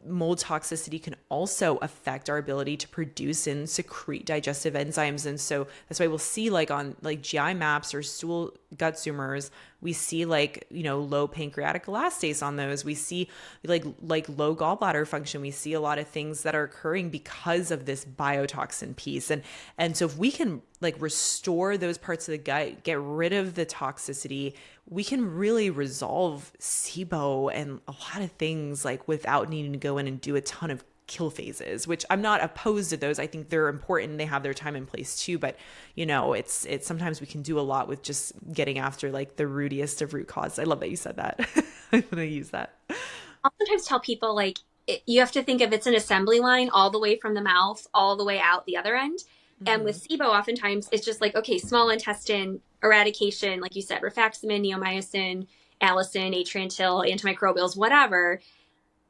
mold toxicity can also affect our ability to produce and secrete digestive enzymes. And so that's why we'll see like on like GI maps or stool gut zoomers, we see like, low pancreatic elastase on those. We see like low gallbladder function. We see a lot of things that are occurring because of this biotoxin piece. And so if we can like restore those parts of the gut, get rid of the toxicity, we can really resolve SIBO and a lot of things like without needing to go in and do a ton of kill phases, which I'm not opposed to those. I think they're important. They have their time and place too. But, it's sometimes we can do a lot with just getting after like the rootiest of root cause. I love that you said that. I'm going to use that. I'll sometimes tell people like you have to think of it's an assembly line all the way from the mouth all the way out the other end. And with SIBO, oftentimes it's just like, okay, small intestine eradication, like you said, rifaximin, neomycin, allicin, atriental, antimicrobials, whatever.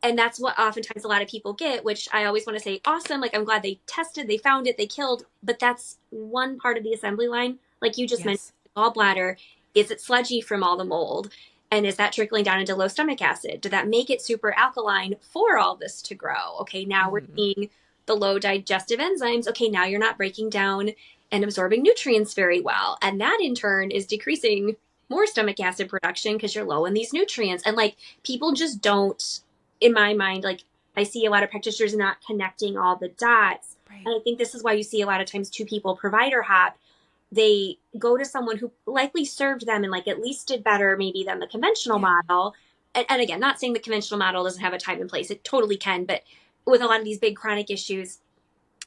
And that's what oftentimes a lot of people get, which I always want to say, awesome. Like, I'm glad they tested, they found it, they killed. But that's one part of the assembly line. Like you just mentioned, Yes. gallbladder, is it sludgy from all the mold? And is that trickling down into low stomach acid? Did that make it super alkaline for all this to grow? Okay, now we're seeing the low digestive enzymes. Okay, now you're not breaking down and absorbing nutrients very well. And that in turn is decreasing more stomach acid production because you're low in these nutrients. And like people just don't, in my mind, like I see a lot of practitioners not connecting all the dots. Right. And I think this is why you see a lot of times two people provider hop. They go to someone who likely served them and like at least did better maybe than the conventional Yeah. model. And again, not saying the conventional model doesn't have a time and place. It totally can. But with a lot of these big chronic issues,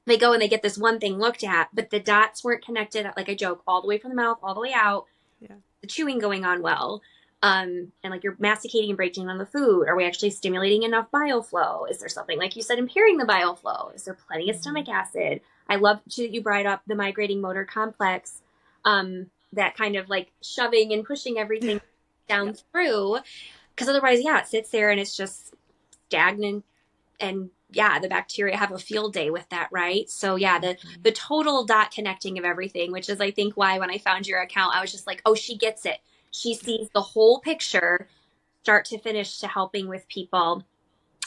they go and they get this one thing looked at, but the dots weren't connected, like I joke, all the way from the mouth, all the way out, Yeah. the chewing going on well. And like you're masticating and breaking on the food. Are we actually stimulating enough bile flow? Is there something, like you said, impairing the bile flow? Is there plenty of stomach acid? I love that you brought up the migrating motor complex, that kind of like shoving and pushing everything Yeah. down through. Because otherwise, yeah, it sits there and it's just stagnant. And yeah, the bacteria have a field day with that, right? So yeah, the total dot connecting of everything, which is I think why when I found your account, I was just like, oh, she gets it. She sees the whole picture, start to finish, to helping with people.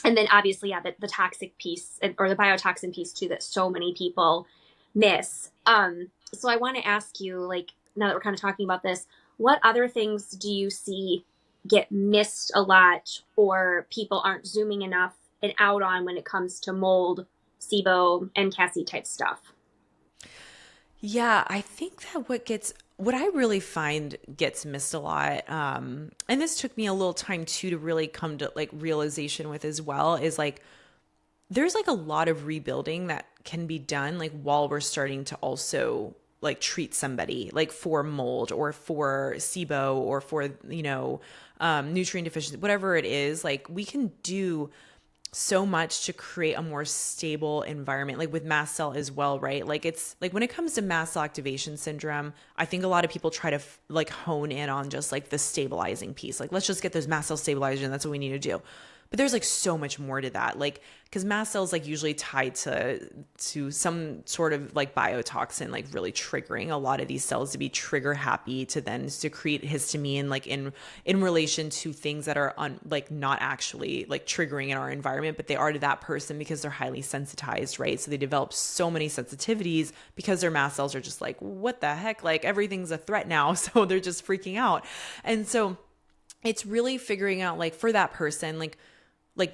And then obviously, yeah, the toxic piece or the biotoxin piece too that so many people miss. So I want to ask you, like, now that we're kind of talking about this, what other things do you see get missed a lot or people aren't zooming enough and out on when it comes to mold, SIBO, and MCAS type stuff? Yeah, I think that what I really find gets missed a lot, and this took me a little time too to really come to like realization with as well, is like there's like a lot of rebuilding that can be done like while we're starting to also like treat somebody like for mold or for SIBO or for, nutrient deficiency, whatever it is. Like we can do so much to create a more stable environment, like with mast cell as well, right? Like it's like when it comes to mast cell activation syndrome, I think a lot of people try to like hone in on just like the stabilizing piece. Like let's just get those mast cells stabilized and that's what we need to do. But there's like so much more to that. Like because mast cells like usually tied to some sort of like biotoxin, like really triggering a lot of these cells to be trigger happy to then secrete histamine, like in relation to things that are like not actually like triggering in our environment, but they are to that person because they're highly sensitized, right? So they develop so many sensitivities because their mast cells are just like, what the heck? Like everything's a threat now. So they're just freaking out. And so it's really figuring out like for that person, like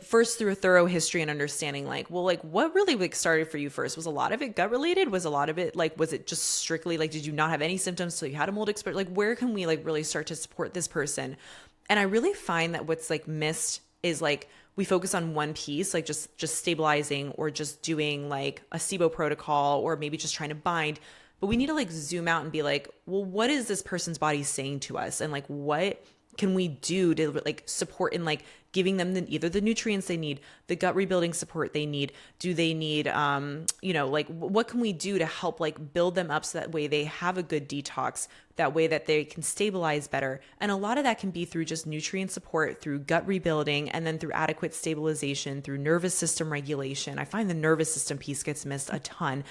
first through a thorough history and understanding like, well, like what really like started for you first? Was a lot of it gut related? Was a lot of it like, was it just strictly like, did you not have any symptoms till you had a mold expert? Like where can we like really start to support this person? And I really find that what's like missed is like we focus on one piece, like just stabilizing or just doing like a SIBO protocol or maybe just trying to bind. But we need to like zoom out and be like, well, what is this person's body saying to us? And like, what can we do to like support in like giving them either the nutrients they need, the gut rebuilding support they need? Do they need, like what can we do to help like build them up so that way they have a good detox, that way that they can stabilize better? And a lot of that can be through just nutrient support, through gut rebuilding, and then through adequate stabilization, through nervous system regulation. I find the nervous system piece gets missed a ton.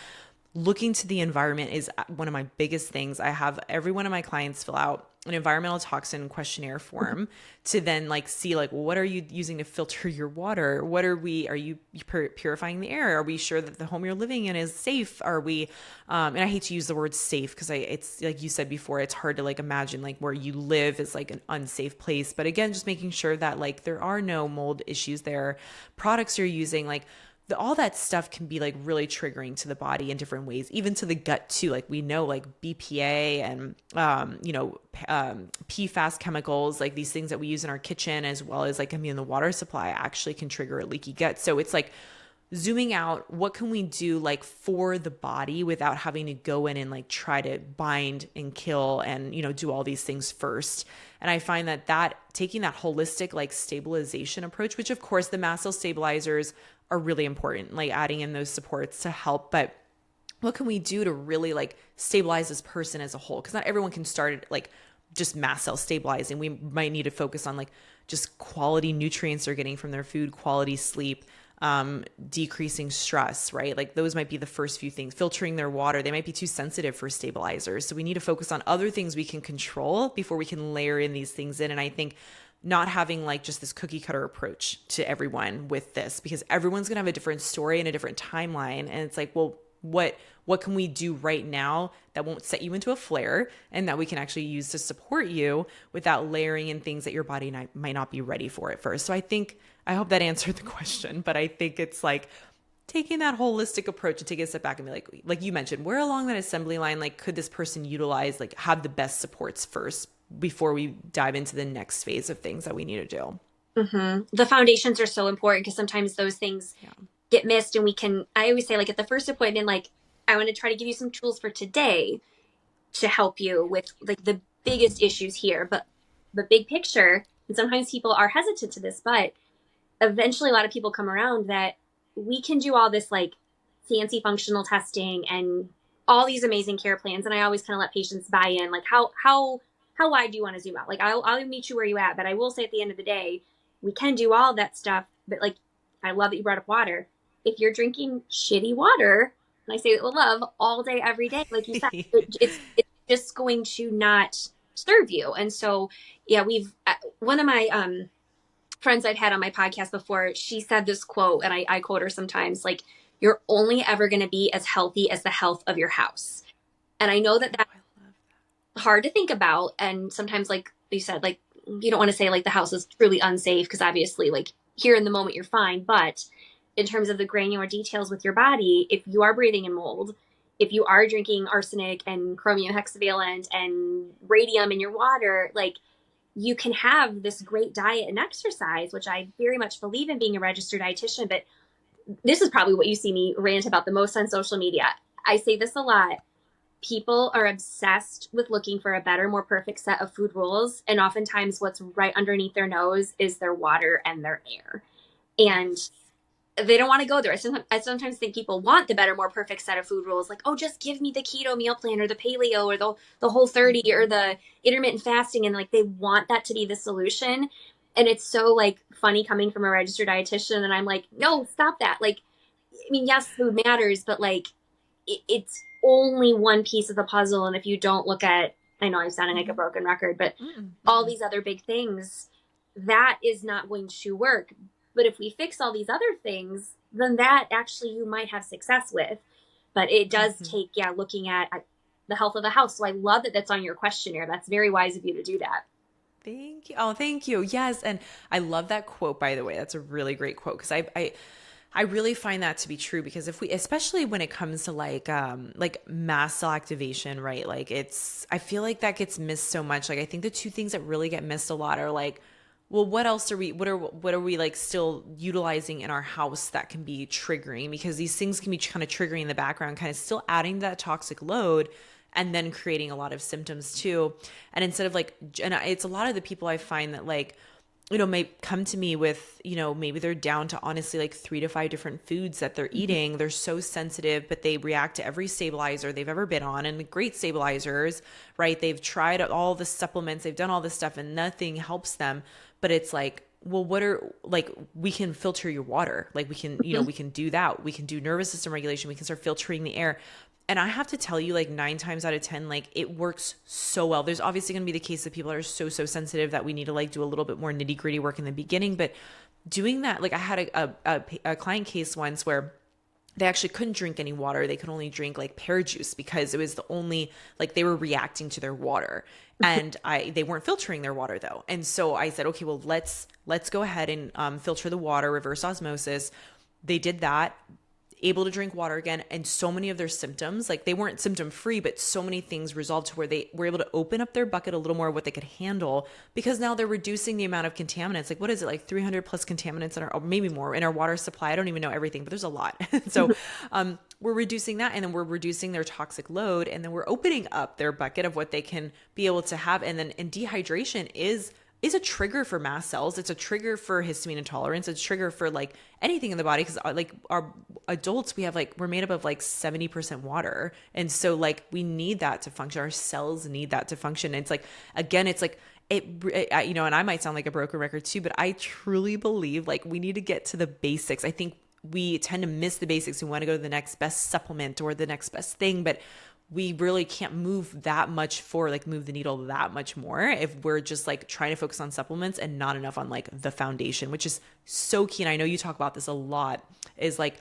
Looking to the environment is one of my biggest things. I have every one of my clients fill out an environmental toxin questionnaire form to then like see like, well, what are you using to filter your water? Are you purifying the air? Are we sure that the home you're living in is safe? Are we, and I hate to use the word safe because it's like you said before, it's hard to like imagine like where you live is like an unsafe place. But again, just making sure that like there are no mold issues there, products you're using, like all that stuff can be like really triggering to the body in different ways, even to the gut too. Like we know like BPA and, PFAS chemicals, like these things that we use in our kitchen, as well as like, in the water supply actually can trigger a leaky gut. So it's like zooming out, what can we do like for the body without having to go in and like try to bind and kill and, do all these things first. And I find that taking that holistic like stabilization approach, which of course the mast cell stabilizers are really important, like adding in those supports to help, but what can we do to really like stabilize this person as a whole? Because not everyone can start like just mast cell stabilizing. We might need to focus on like just quality nutrients they're getting from their food, quality sleep, decreasing stress, right? Like those might be the first few things. Filtering their water. They might be too sensitive for stabilizers. So we need to focus on other things we can control before we can layer in these things in. And I think not having like just this cookie cutter approach to everyone with this, because everyone's going to have a different story and a different timeline. And it's like, well, what can we do right now that won't set you into a flare and that we can actually use to support you without layering in things that your body might not be ready for at first. So I hope that answered the question, but I think it's like taking that holistic approach and taking a step back and be like you mentioned, where along that assembly line, like could this person utilize, like have the best supports first before we dive into the next phase of things that we need to do. The foundations are so important because sometimes those things get missed, and I always say, like at the first appointment, like I want to try to give you some tools for today to help you with like the biggest issues here, but the big picture. And sometimes people are hesitant to this, but eventually a lot of people come around that we can do all this like fancy functional testing and all these amazing care plans. And I always kind of let patients buy in, like how wide do you want to zoom out? Like I'll meet you where you at, but I will say at the end of the day, we can do all that stuff. But like, I love that you brought up water. If you're drinking shitty water, and I say it with love, all day, every day, like you said, it's just going to not serve you. And so, yeah, one of my friends I've had on my podcast before, she said this quote, and I quote her sometimes, like, you're only ever going to be as healthy as the health of your house. And I know that that's hard to think about. And sometimes, like you said, like, you don't want to say like the house is truly unsafe because obviously, like, here in the moment, you're fine. But in terms of the granular details with your body, if you are breathing in mold, if you are drinking arsenic and chromium hexavalent and radium in your water, like, you can have this great diet and exercise, which I very much believe in being a registered dietitian. But this is probably what you see me rant about the most on social media. I say this a lot. People are obsessed with looking for a better, more perfect set of food rules. And oftentimes what's right underneath their nose is their water and their air. And they don't want to go there. I sometimes think people want the better, more perfect set of food rules. Like, oh, just give me the keto meal plan or the paleo or the whole 30 or the intermittent fasting. And like, they want that to be the solution. And it's so like funny coming from a registered dietitian. And I'm like, no, stop that. Like, I mean, yes, food matters, but like it's only one piece of the puzzle. And if you don't look at, I know I'm sounding like a broken record, but all these other big things, that is not going to work. But if we fix all these other things, then that actually you might have success with. But it does take, looking at the health of the house. So I love that that's on your questionnaire. That's very wise of you to do that. Thank you. Oh, thank you. Yes. And I love that quote, by the way. That's a really great quote because I really find that to be true because if we, especially when it comes to like mast cell activation, right? Like I feel like that gets missed so much. Like I think the two things that really get missed a lot are like, well, what are we like still utilizing in our house that can be triggering? Because these things can be kind of triggering in the background, kind of still adding to that toxic load and then creating a lot of symptoms too. And instead of like, and it's a lot of the people I find that like, may come to me with, maybe they're down to honestly like 3 to 5 different foods that they're eating. They're so sensitive, but they react to every stabilizer they've ever been on and great stabilizers, right? They've tried all the supplements, they've done all this stuff and nothing helps them. But it's like, well, we can filter your water. Like we can, we can do that. We can do nervous system regulation. We can start filtering the air. And I have to tell you, like 9 times out of 10, like it works so well. There's obviously going to be the case that people are so sensitive that we need to like do a little bit more nitty gritty work in the beginning. But doing that, like I had a client case once where they actually couldn't drink any water. They could only drink like pear juice because it was the only, like they were reacting to their water and they weren't filtering their water though. And so I said, okay, well, let's go ahead and filter the water, reverse osmosis. They did that. able to drink water again. And so many of their symptoms, like they weren't symptom free, but so many things resolved to where they were able to open up their bucket a little more, what they could handle, because now they're reducing the amount of contaminants. Like, what is it? Like 300 plus contaminants in our, or maybe more in our water supply. I don't even know everything, but there's a lot. So, we're reducing that, and then we're reducing their toxic load, and then we're opening up their bucket of what they can be able to have. And dehydration is a trigger for mast cells. It's a trigger for histamine intolerance. It's a trigger for like anything in the body. Cause like our adults, we're made up of like 70% water. And so like we need that to function. Our cells need that to function. And it's like, again, it's like, you know, and I might sound like a broken record too, but I truly believe like we need to get to the basics. I think we tend to miss the basics. We want to go to the next best supplement or the next best thing, but we really can't move that much forward, like move the needle that much more if we're just like trying to focus on supplements and not enough on like the foundation, which is so key. And I know you talk about this a lot, is like,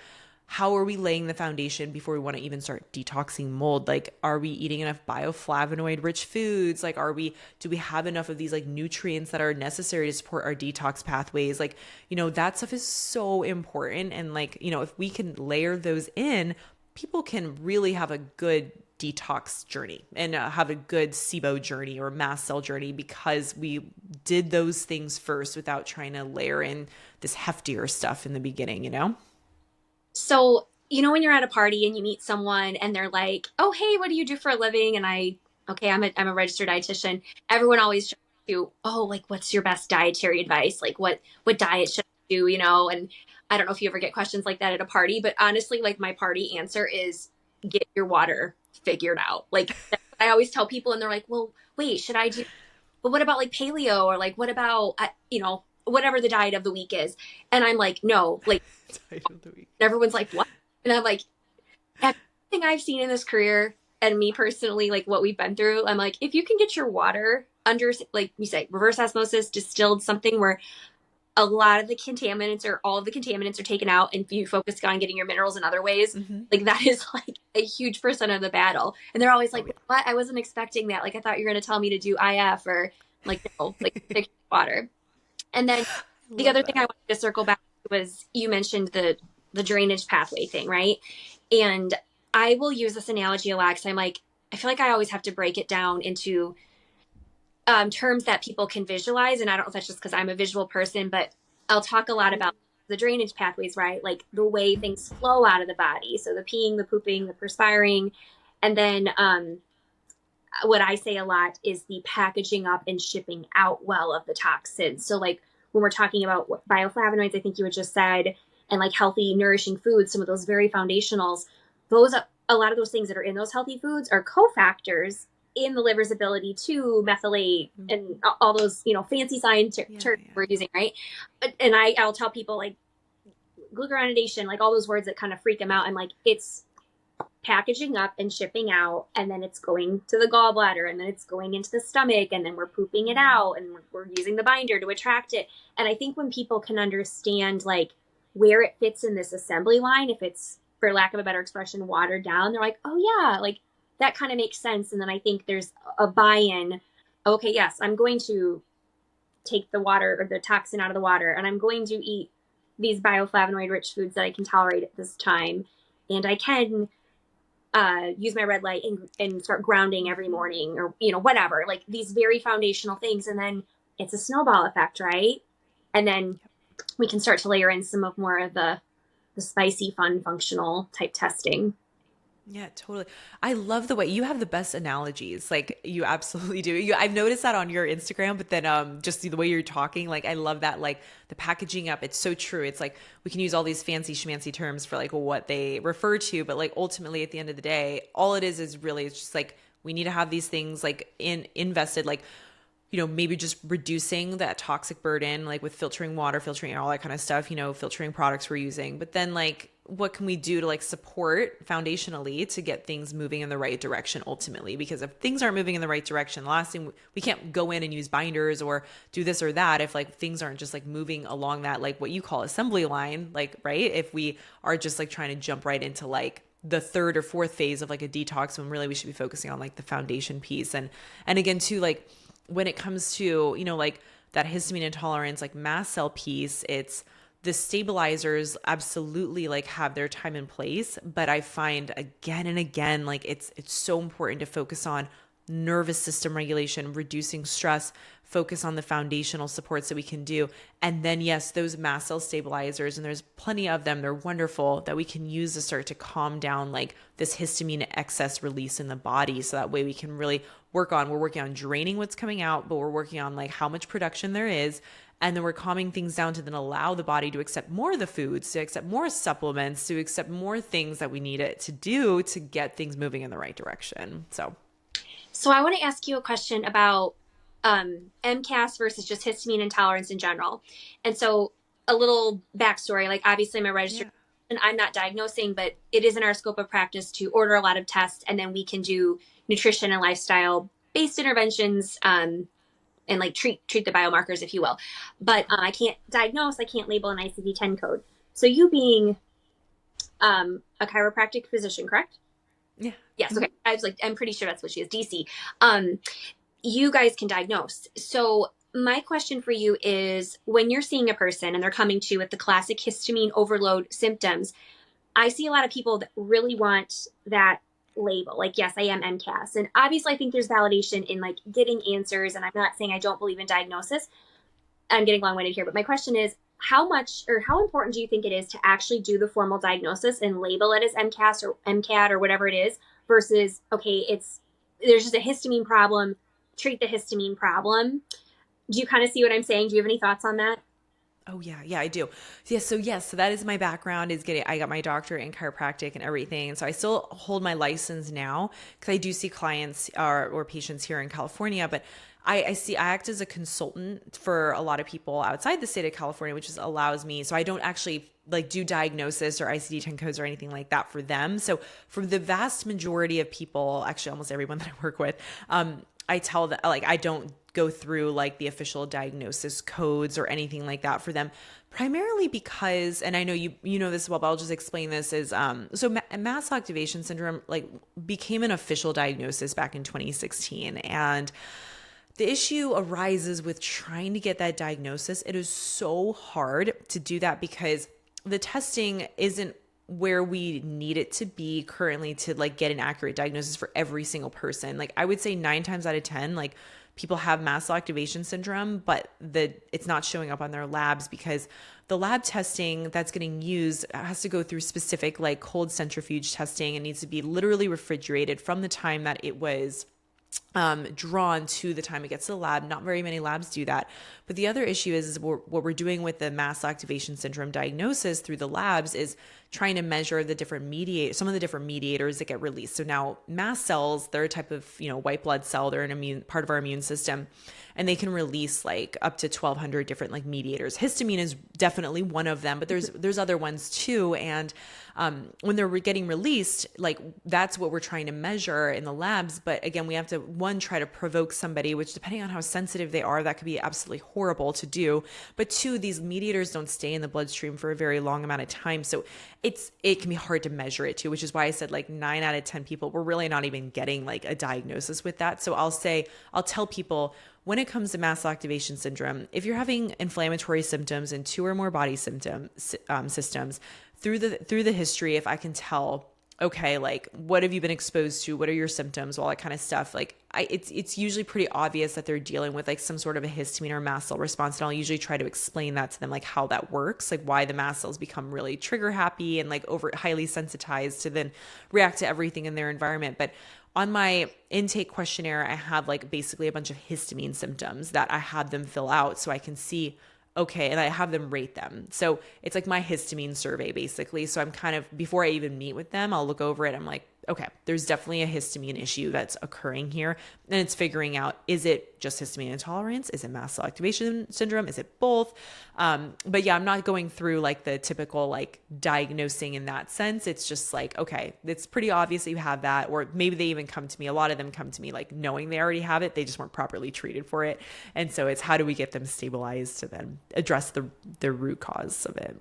how are we laying the foundation before we want to even start detoxing mold? Like, are we eating enough bioflavonoid rich foods? Like, do we have enough of these like nutrients that are necessary to support our detox pathways? Like, you know, that stuff is so important. And like, you know, if we can layer those in, people can really have a good detox journey and have a good SIBO journey or mast cell journey, because we did those things first without trying to layer in this heftier stuff in the beginning, you know? So, you know, when you're at a party and you meet someone and they're like, "Oh, hey, what do you do for a living?" And okay, I'm a registered dietitian. Everyone always tries to, "Oh, like, what's your best dietary advice? Like, what diet should I do?" You know, and I don't know if you ever get questions like that at a party, but honestly, like my party answer is get your water figured out. Like that's what I always tell people, and they're like, "Well, wait, should I do? But what about like paleo or like what about you know whatever the diet of the week is?" And I'm like, "No, like." Title of the week. Everyone's like, "What?" And I'm like, everything I've seen in this career and me personally, like what we've been through, I'm like, if you can get your water under, like you say, reverse osmosis, distilled, something where a lot of the contaminants or all of the contaminants are taken out and you focus on getting your minerals in other ways, Mm-hmm. like that is like a huge percent of the battle. And they're always Oh like, "What? I wasn't expecting that. Like, I thought you were going to tell me to do IF or like, no, like yeah. fix water." And then I the love other thing I that. wanted to circle back to was you mentioned the drainage pathway thing, right? And I will use this analogy a lot because I'm like, I feel like I always have to break it down into terms that people can visualize. And I don't know if that's just because I'm a visual person, but I'll talk a lot about the drainage pathways, right? Like the way things flow out of the body. So the peeing, the pooping, the perspiring. And then what I say a lot is the packaging up and shipping out well of the toxins. So like when we're talking about bioflavonoids, I think you had just said, and like healthy, nourishing foods, some of those very foundationals, those a lot of those things that are in those healthy foods are cofactors in the liver's ability to methylate and all those, you know, fancy science Yeah, terms yeah. we're using, right? And I'll tell people like glucuronidation, like all those words that kind of freak them out. I'm like, it's packaging up and shipping out, and then it's going to the gallbladder, and then it's going into the stomach, and then we're pooping it out, and we're using the binder to attract it. And I think when people can understand like where it fits in this assembly line, if it's, for lack of a better expression, watered down, they're like, "Oh yeah, like that kind of makes sense." And then I think there's a buy-in. Okay, yes, I'm going to take the water or the toxin out of the water, and I'm going to eat these bioflavonoid rich foods that I can tolerate at this time, and I can use my red light and start grounding every morning, or you know, whatever, like these very foundational things. And then it's a snowball effect, right? And then we can start to layer in some of more of the spicy, fun, functional type testing. Yeah, totally. I love the way you have the best analogies. Like you absolutely do. I've noticed that on your Instagram, but then just the way you're talking, like I love that, like the packaging up. It's so true. It's like we can use all these fancy schmancy terms for like what they refer to, but like ultimately at the end of the day, all it is really it's just like we need to have these things like invested, like you know, maybe just reducing that toxic burden, like with filtering water, filtering all that kind of stuff, you know, filtering products we're using. But then like, what can we do to like support foundationally to get things moving in the right direction ultimately? Because if things aren't moving in the right direction, the last thing we can't go in and use binders or do this or that. If like things aren't just like moving along that, like what you call assembly line, like, right. If we are just like trying to jump right into like the third or fourth phase of like a detox, when really we should be focusing on like the foundation piece. And again, too, like, when it comes to, you know, like that histamine intolerance, like mast cell piece, it's the stabilizers absolutely like have their time and place, but I find again and again like it's so important to focus on nervous system regulation, reducing stress, focus on the foundational supports that we can do. And then yes, those mast cell stabilizers, and there's plenty of them, they're wonderful, that we can use to start to calm down like this histamine excess release in the body. So that way we can really we're working on draining what's coming out, but we're working on like how much production there is. And then we're calming things down to then allow the body to accept more of the foods, to accept more supplements, to accept more things that we need it to do to get things moving in the right direction. So I want to ask you a question about MCAS versus just histamine intolerance in general. And so a little backstory, like obviously I'm a registered Yeah. and I'm not diagnosing, but it is in our scope of practice to order a lot of tests and then we can do nutrition and lifestyle based interventions and like treat the biomarkers, if you will. But I can't diagnose, I can't label an ICD-10 code. So you being a chiropractic physician, correct? Yeah. Yes. Mhm. Okay. I was like, I'm pretty sure that's what she is. DC. You guys can diagnose. So my question for you is when you're seeing a person and they're coming to you with the classic histamine overload symptoms, I see a lot of people that really want that label. Like, yes, I am MCAS. And obviously I think there's validation in like getting answers. And I'm not saying I don't believe in diagnosis. I'm getting long-winded here, but my question is how much or how important do you think it is to actually do the formal diagnosis and label it as MCAS or MCAT or whatever it is versus, okay, there's just a histamine problem, treat the histamine problem. Do you kind of see what I'm saying? Do you have any thoughts on that? Oh yeah, yeah, I do. So that is my background is getting, I got my doctorate in chiropractic and everything. And so I still hold my license now because I do see clients or patients here in California, but I act as a consultant for a lot of people outside the state of California, which just allows me, so I don't actually like do diagnosis or ICD-10 codes or anything like that for them. So for the vast majority of people, actually almost everyone that I work with, I tell that like I don't go through like the official diagnosis codes or anything like that for them, primarily because, and I know you know this well, but I'll just explain this is mast cell activation syndrome like became an official diagnosis back in 2016, and the issue arises with trying to get that diagnosis. It is so hard to do that because the testing isn't where we need it to be currently to like get an accurate diagnosis for every single person. Like I would say 9 times out of 10, like people have mast cell activation syndrome, but it's not showing up on their labs because the lab testing that's getting used has to go through specific like cold centrifuge testing. It needs to be literally refrigerated from the time that it was drawn to the time it gets to the lab. Not very many labs do that. But the other issue is what we're doing with the mast activation syndrome diagnosis through the labs is trying to measure some of the different mediators that get released. So now mast cells, they're a type of, white blood cell. They're part of our immune system, and they can release like up to 1,200 different like mediators. Histamine is definitely one of them, but there's other ones too. And when they're getting released, like that's what we're trying to measure in the labs. But again, we have to try to provoke somebody, which depending on how sensitive they are, that could be absolutely horrible to do. But two, these mediators don't stay in the bloodstream for a very long amount of time. So it can be hard to measure it too, which is why I said like 9 out of 10 people, we're really not even getting like a diagnosis with that. So I'll tell people when it comes to mast cell activation syndrome, if you're having inflammatory symptoms in 2 or more body systems through the history, if I can tell, okay, like what have you been exposed to? What are your symptoms? All that kind of stuff. Like it's usually pretty obvious that they're dealing with like some sort of a histamine or mast cell response. And I'll usually try to explain that to them, like how that works, like why the mast cells become really trigger happy and like highly sensitized to then react to everything in their environment. But on my intake questionnaire, I have like basically a bunch of histamine symptoms that I have them fill out so I can see, okay, and I have them rate them. So it's like my histamine survey basically. So I'm kind of, before I even meet with them, I'll look over it. I'm like, okay, there's definitely a histamine issue that's occurring here. And it's figuring out, is it just histamine intolerance? Is it mast cell activation syndrome? Is it both? But yeah, I'm not going through like the typical like diagnosing in that sense. It's just like, okay, it's pretty obvious that you have that. Or maybe they even come to me, a lot of them come to me like knowing they already have it. They just weren't properly treated for it. And so it's how do we get them stabilized to then address the root cause of it.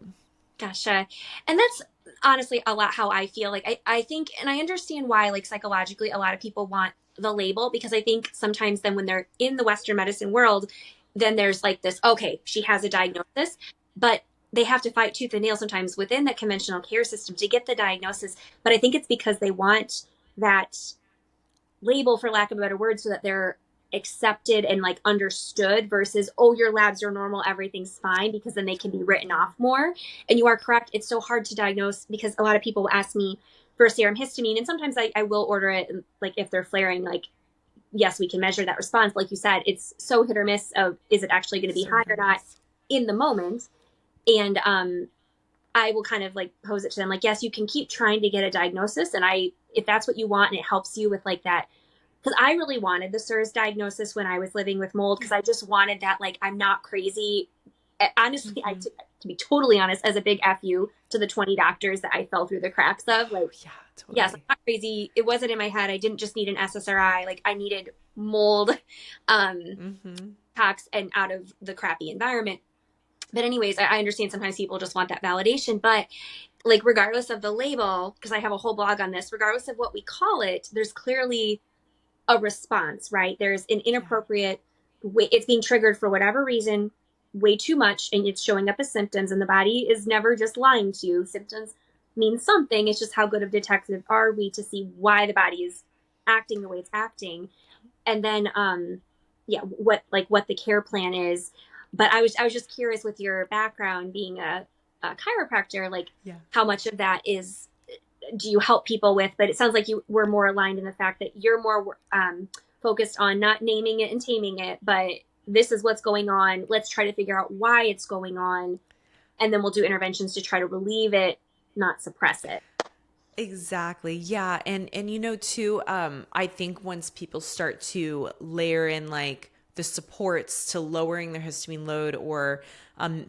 Gotcha. And that's honestly a lot how I feel. Like I think, and I understand why, like psychologically, a lot of people want the label because I think sometimes then when they're in the Western medicine world, then there's like this, okay, she has a diagnosis. But they have to fight tooth and nail sometimes within the conventional care system to get the diagnosis. But I think it's because they want that label, for lack of a better word, so that they're accepted and like understood versus, oh, your labs are normal, everything's fine, because then they can be written off more. And you are correct, it's so hard to diagnose because a lot of people ask me for serum histamine, and sometimes I will order it, like if they're flaring, like yes, we can measure that response. Like you said, it's so hit or miss of is it actually going to be So high hit or or not miss. in the moment. And I will kind of like pose it to them like, yes, you can keep trying to get a diagnosis, and I, if that's what you want and it helps you with like that, because I really wanted the SIRS diagnosis when I was living with mold, because I just wanted that, like, I'm not crazy. Honestly, I Mm-hmm. took, to be totally honest, as a big FU to the 20 doctors that I fell through the cracks of. Like, Yeah, yes, I'm totally. not crazy. It wasn't in my head. I didn't just need an SSRI. Like, I needed mold, um, Mm-hmm. tox, and out of the crappy environment. But anyways, I understand sometimes people just want that validation. But like, regardless of the label, because I have a whole blog on this, regardless of what we call it, there's clearly a response, right? There's an Yeah. inappropriate way, it's being triggered for whatever reason, way too much, and it's showing up as symptoms. And the body is never just lying to you. Symptoms mean something. It's just how good of detective are we to see why the body is acting the way it's acting. And then, yeah, what the care plan is. But I was just curious, with your background being a chiropractor, like Yeah. how much of that is, do you help people with? But it sounds like you were more aligned in the fact that you're more focused on not naming it and taming it, but this is what's going on. Let's try to figure out why it's going on, and then we'll do interventions to try to relieve it, not suppress it. Exactly. Yeah. And you know too, I think once people start to layer in like the supports to lowering their histamine load or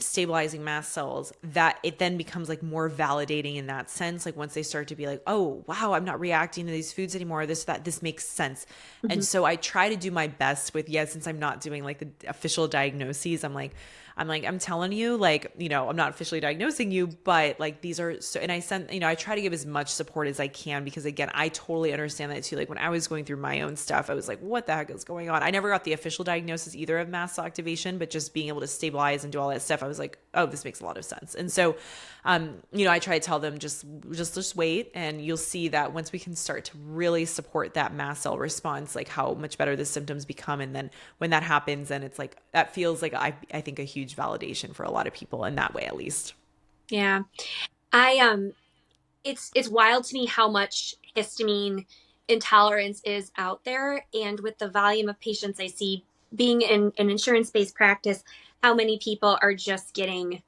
stabilizing mast cells, that it then becomes like more validating in that sense. Like once they start to be like, oh wow, I'm not reacting to these foods anymore. This makes sense. And Mm-hmm. so I try to do my best with, yeah, since I'm not doing like the official diagnoses, I'm telling you, like, you know, I'm not officially diagnosing you, but like these are so, and I send, you know, I try to give as much support as I can because again, I totally understand that too. Like when I was going through my own stuff, I was like, what the heck is going on? I never got the official diagnosis either of mast cell activation, but just being able to stabilize and do all that stuff, I was like, oh, this makes a lot of sense. And so, you know, I try to tell them just wait, and you'll see that once we can start to really support that mast cell response, like how much better the symptoms become. And then when that happens, and it's like that feels like I think a huge validation for a lot of people in that way, at least. Yeah. I it's wild to me how much histamine intolerance is out there, and with the volume of patients I see being in an insurance-based practice, how many people are just getting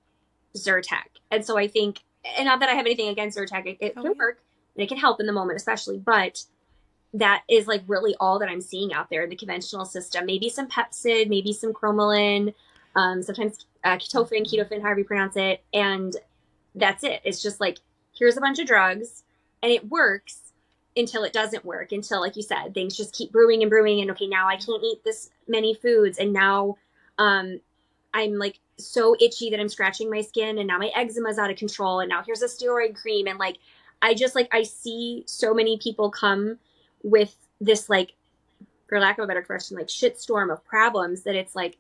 Zyrtec. And so I think, and not that I have anything against Zyrtec, it Oh can yeah. work and it can help in the moment, especially, but that is like really all that I'm seeing out there in the conventional system. Maybe some Pepsid, maybe some Cromolyn, sometimes Ketofin, Mm-hmm. Ketofin, however you pronounce it. And that's it. It's just like, here's a bunch of drugs, and it works until it doesn't work, until, like you said, things just keep brewing and brewing. And okay, now I Yeah. can't eat this many foods. And now um, I'm like so itchy that I'm scratching my skin, and now my eczema's out of control. And now here's a steroid cream. And like, I just like, I see so many people come with this, like, for lack of a better question, like shitstorm of problems, that it's like,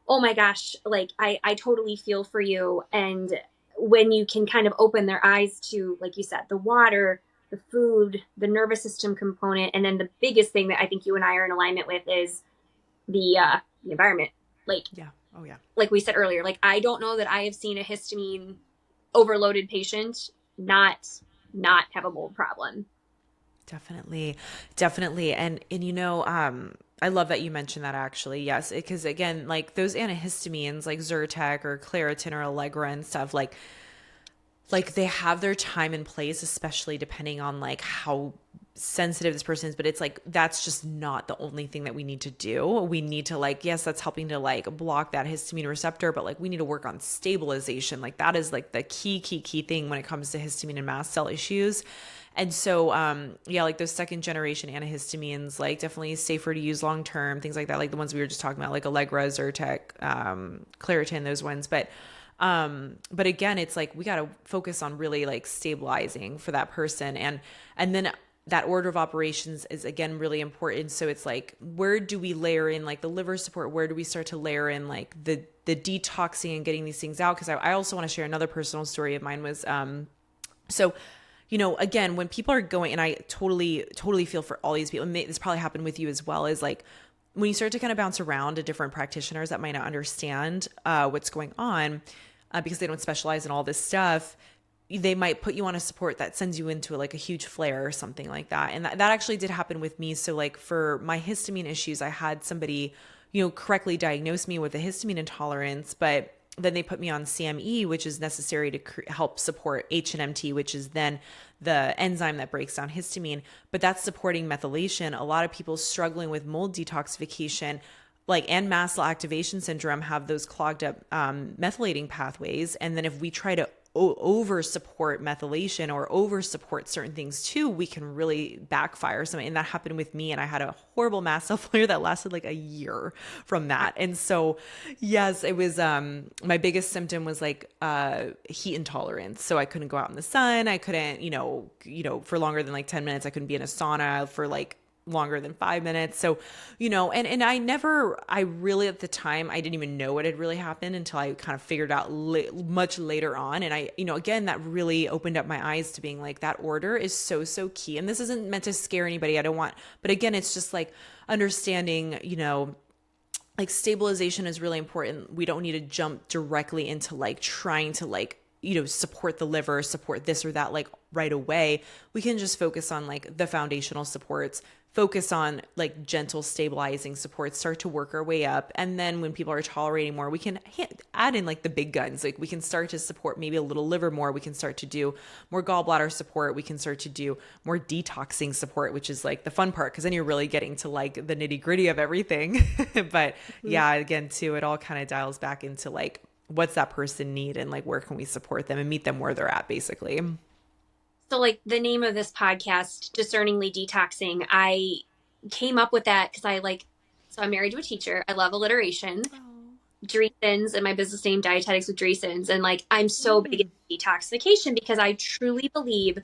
oh my gosh, like I totally feel for you. And when you can kind of open their eyes to, like you said, the water, the food, the nervous system component, and then the biggest thing that I think you and I are in alignment with is the environment. Like Yeah. Oh yeah. like we said earlier, like I don't know that I have seen a histamine overloaded patient not have a mold problem. Definitely. Definitely. And you know, I love that you mentioned that actually. Yes, because again, like those antihistamines like Zyrtec or Claritin or Allegra and stuff, like they have their time and place, especially depending on like how sensitive this person is, but it's like that's just not the only thing that we need to do. We need to, like, yes, that's helping to like block that histamine receptor, but like we need to work on stabilization. Like that is like the key thing when it comes to histamine and mast cell issues. And so yeah, like those second generation antihistamines, like definitely safer to use long term, things like that, like the ones we were just talking about, like Allegra, Zyrtec, Claritin, those ones. But again, it's like we got to focus on really like stabilizing for that person. And then that order of operations is again really important. So it's like, where do we layer in like the liver support? Where do we start to layer in like the detoxing and getting these things out? Because I also want to share another personal story of mine was so, again, when people are going, and I totally feel for all these people, and this probably happened with you as well, is like when you start to kind of bounce around to different practitioners that might not understand what's going on because they don't specialize in all this stuff, they might put you on a support that sends you into like a huge flare or something like that. And that actually did happen with me. So like for my histamine issues, I had somebody, correctly diagnose me with a histamine intolerance, but then they put me on CME, which is necessary to help support HNMT, which is then the enzyme that breaks down histamine. But that's supporting methylation. A lot of people struggling with mold detoxification, like and mast cell activation syndrome, have those clogged up methylating pathways. And then if we try to over support methylation or over support certain things too, we can really backfire something. And that happened with me. And I had a horrible mast cell flare that lasted like a year from that. And so, yes, it was, my biggest symptom was like, heat intolerance. So I couldn't go out in the sun. I couldn't, for longer than like 10 minutes, I couldn't be in a sauna for like longer than 5 minutes. So, and I really at the time, I didn't even know what had really happened until I kind of figured out much later on. And I, again, that really opened up my eyes to being like, that order is so, so key. And this isn't meant to scare anybody. But again, it's just like understanding, like stabilization is really important. We don't need to jump directly into like trying to like, support the liver, support this or that, like right away. We can just focus on like the foundational supports, focus on like gentle stabilizing supports, start to work our way up. And then when people are tolerating more, we can add in like the big guns. Like we can start to support maybe a little liver more. We can start to do more gallbladder support. We can start to do more detoxing support, which is like the fun part. Cause then you're really getting to like the nitty gritty of everything. But yeah, again, too, it all kind of dials back into like, what's that person need and like, where can we support them and meet them where they're at basically. So, like the name of this podcast, Discerningly Detoxing, I came up with that because so I'm married to a teacher. I love alliteration. Dreesens and my business name, Dietetics with Dreesens. And like, I'm so big into detoxification because I truly believe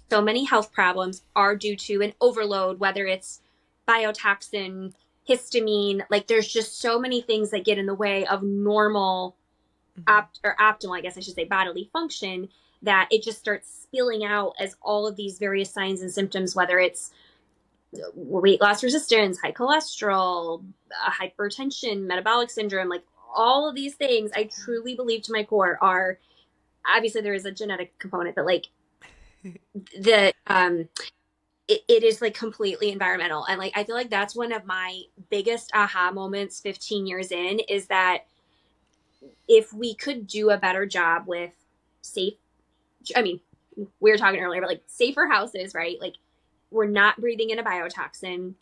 so many health problems are due to an overload, whether it's biotoxin, histamine, like there's just so many things that get in the way of normal optimal, I guess I should say, bodily function, that it just starts spilling out as all of these various signs and symptoms, whether it's weight loss resistance, high cholesterol, hypertension, metabolic syndrome, like all of these things, I truly believe to my core are, obviously there is a genetic component, but like the, it is like completely environmental. And like, I feel like that's one of my biggest aha moments 15 years in, is that if we could do a better job with safe, I mean, we were talking earlier, but like safer houses, right? Like we're not breathing in a biotoxin.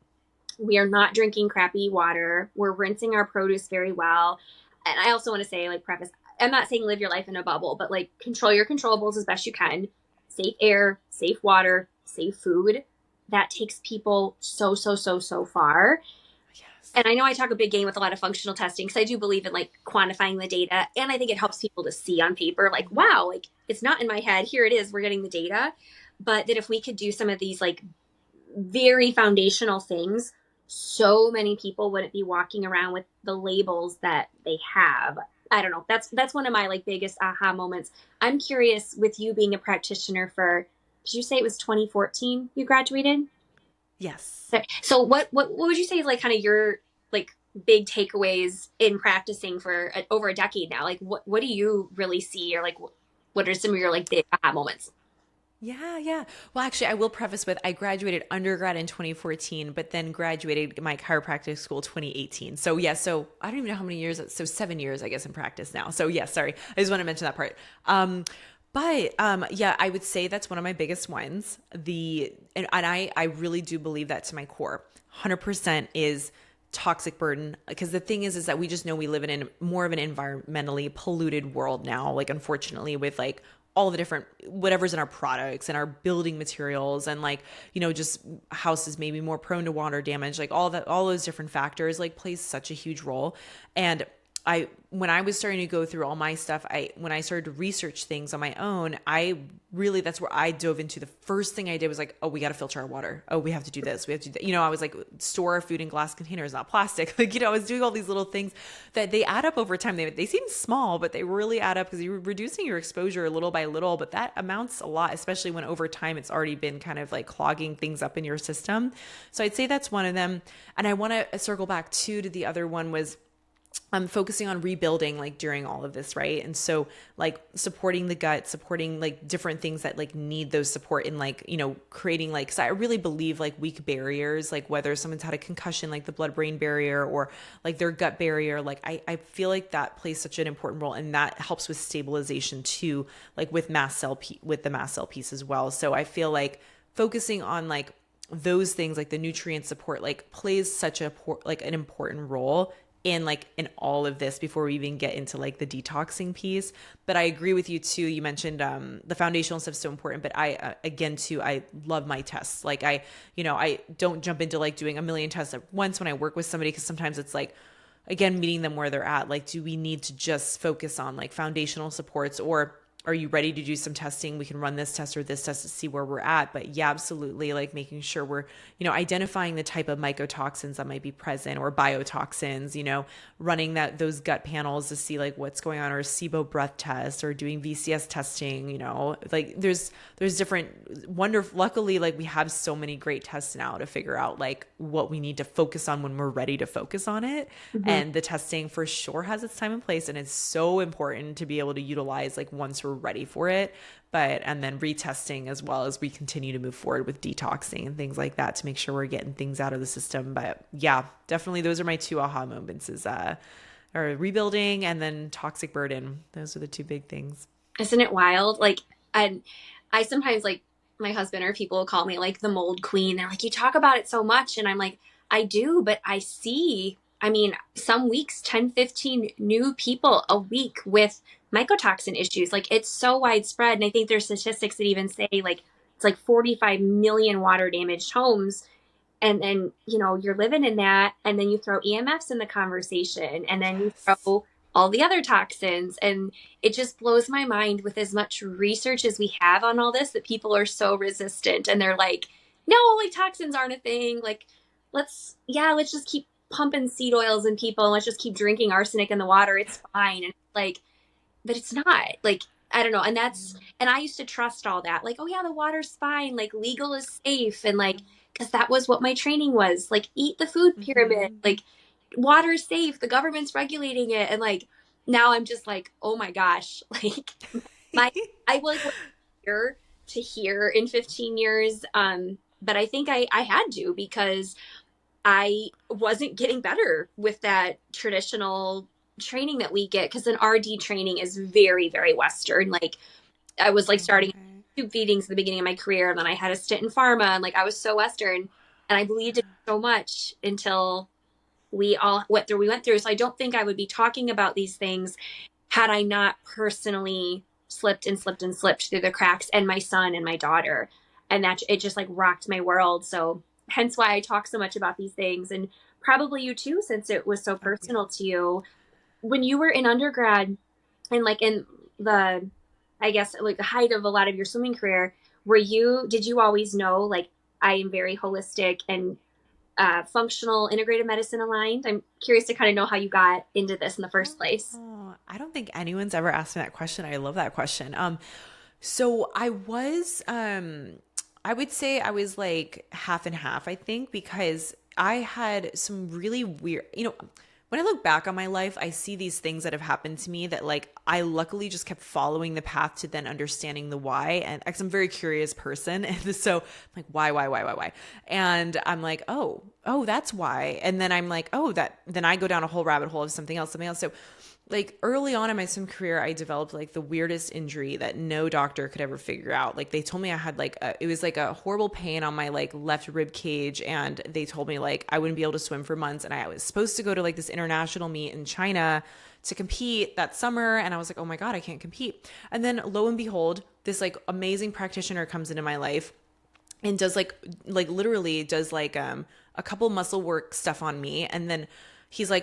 We are not drinking crappy water. We're rinsing our produce very well. And I also want to say, like, preface, I'm not saying live your life in a bubble, but like control your controllables as best you can. Safe air, safe water, safe food. That takes people so, so, so, so far. And I know I talk a big game with a lot of functional testing because I do believe in like quantifying the data. And I think it helps people to see on paper, like, wow, like it's not in my head. Here it is. We're getting the data. But that if we could do some of these like very foundational things, so many people wouldn't be walking around with the labels that they have. I don't know. That's one of my like biggest aha moments. I'm curious, with you being a practitioner for, did you say it was 2014 you graduated? Yes. So what would you say is like kind of your like big takeaways in practicing for over a decade now? Like what do you really see, or like what are some of your like big aha moments? Yeah. Well, actually, I will preface with I graduated undergrad in 2014, but then graduated my chiropractic school 2018. So yeah, so I don't even know how many years. So 7 years, I guess, in practice now. So yeah, sorry, I just want to mention that part. Yeah, I would say that's one of my biggest ones. And I really do believe that to my core. 100% is toxic burden, because the thing is that we just know we live in more of an environmentally polluted world now, like unfortunately, with like all the different whatever's in our products and our building materials, and like, just houses maybe more prone to water damage, like all those different factors like plays such a huge role. And when I was starting to go through all my stuff, when I started to research things on my own, that's where I dove into. The first thing I did was like, oh, we got to filter our water. Oh, we have to do this. We have to do that. I was like, store our food in glass containers, not plastic. Like, I was doing all these little things that they add up over time. They seem small, but they really add up because you're reducing your exposure little by little, but that amounts a lot, especially when over time it's already been kind of like clogging things up in your system. So I'd say that's one of them. And I want to circle back to the other one was, I'm focusing on rebuilding like during all of this, right? And so like supporting the gut, supporting like different things that like need those support in like, creating like, so I really believe like weak barriers, like whether someone's had a concussion, like the blood-brain barrier or like their gut barrier, like I feel like that plays such an important role, and that helps with stabilization too, like with the mast cell piece as well. So I feel like focusing on like those things, like the nutrient support, like plays such like an important role in all of this before we even get into like the detoxing piece. But I agree with you too. You mentioned the foundational stuff is so important, but I again too, I love my tests. Like I don't jump into like doing a million tests at once when I work with somebody, because sometimes it's like, again, meeting them where they're at. Like, do we need to just focus on like foundational supports, or are you ready to do some testing? We can run this test or this test to see where we're at. But yeah, absolutely. Like making sure we're, identifying the type of mycotoxins that might be present, or biotoxins, running those gut panels to see like what's going on, or a SIBO breath test, or doing VCS testing, like there's different luckily, like we have so many great tests now to figure out like what we need to focus on when we're ready to focus on it. Mm-hmm. And the testing for sure has its time and place. And it's so important to be able to utilize like once we're ready for it, and then retesting as well as we continue to move forward with detoxing and things like that to make sure we're getting things out of the system. But yeah, definitely those are my two aha moments, is or rebuilding and then toxic burden. Those are the two big things. Isn't it wild? Like, I sometimes, like, my husband or people will call me like the mold queen. They're like, you talk about it so much. And I'm like, I do, but I mean, some weeks, 10, 15 new people a week with mycotoxin issues. Like, it's so widespread. And I think there's statistics that even say like, it's like 45 million water damaged homes. And then, you're living in that. And then you throw EMFs in the conversation, and then you Yes. throw all the other toxins. And it just blows my mind, with as much research as we have on all this, that people are so resistant. And they're like, no, like toxins aren't a thing. Like, let's just keep pumping seed oils in people, and let's just keep drinking arsenic in the water. It's fine. And like, but it's not. Like, I don't know. And I used to trust all that. Like, oh yeah, the water's fine. Like, legal is safe. And like, because that was what my training was. Like, eat the food pyramid. Mm-hmm. Like, water's safe. The government's regulating it. And like, now I'm just like, oh my gosh. Like, my, I like here to here in 15 years. But I think I had to, because I wasn't getting better with that traditional training that we get, because an RD training is very, very Western. Like, I was like starting Okay. tube feedings at the beginning of my career, and then I had a stint in pharma, and like I was so Western, and I believed it so much until we all went through. So I don't think I would be talking about these things had I not personally slipped and slipped and slipped through the cracks, and my son and my daughter. And that it just like rocked my world. So hence why I talk so much about these things, and probably you too, since it was so Oh yeah. personal to you. When you were in undergrad, and like in the, I guess like the height of a lot of your swimming career, did you always know like, I am very holistic and functional integrative medicine aligned? I'm curious to kind of know how you got into this in the first place. Oh, I don't think anyone's ever asked me that question. I love that question. So I would say I was like half and half, I think, because I had some really weird, when I look back on my life, I see these things that have happened to me that like I luckily just kept following the path to then understanding the why. And because I'm a very curious person. And so I'm like, why? And I'm like, oh, that's why. And then I'm like, then I go down a whole rabbit hole of something else. So like early on in my swim career, I developed like the weirdest injury that no doctor could ever figure out. Like they told me I had like it was like a horrible pain on my like left rib cage, and they told me like I wouldn't be able to swim for months. And I was supposed to go to like this international meet in China to compete that summer, and I was like, oh my God, I can't compete. And then lo and behold, this like amazing practitioner comes into my life and does like literally does like a couple muscle work stuff on me, and then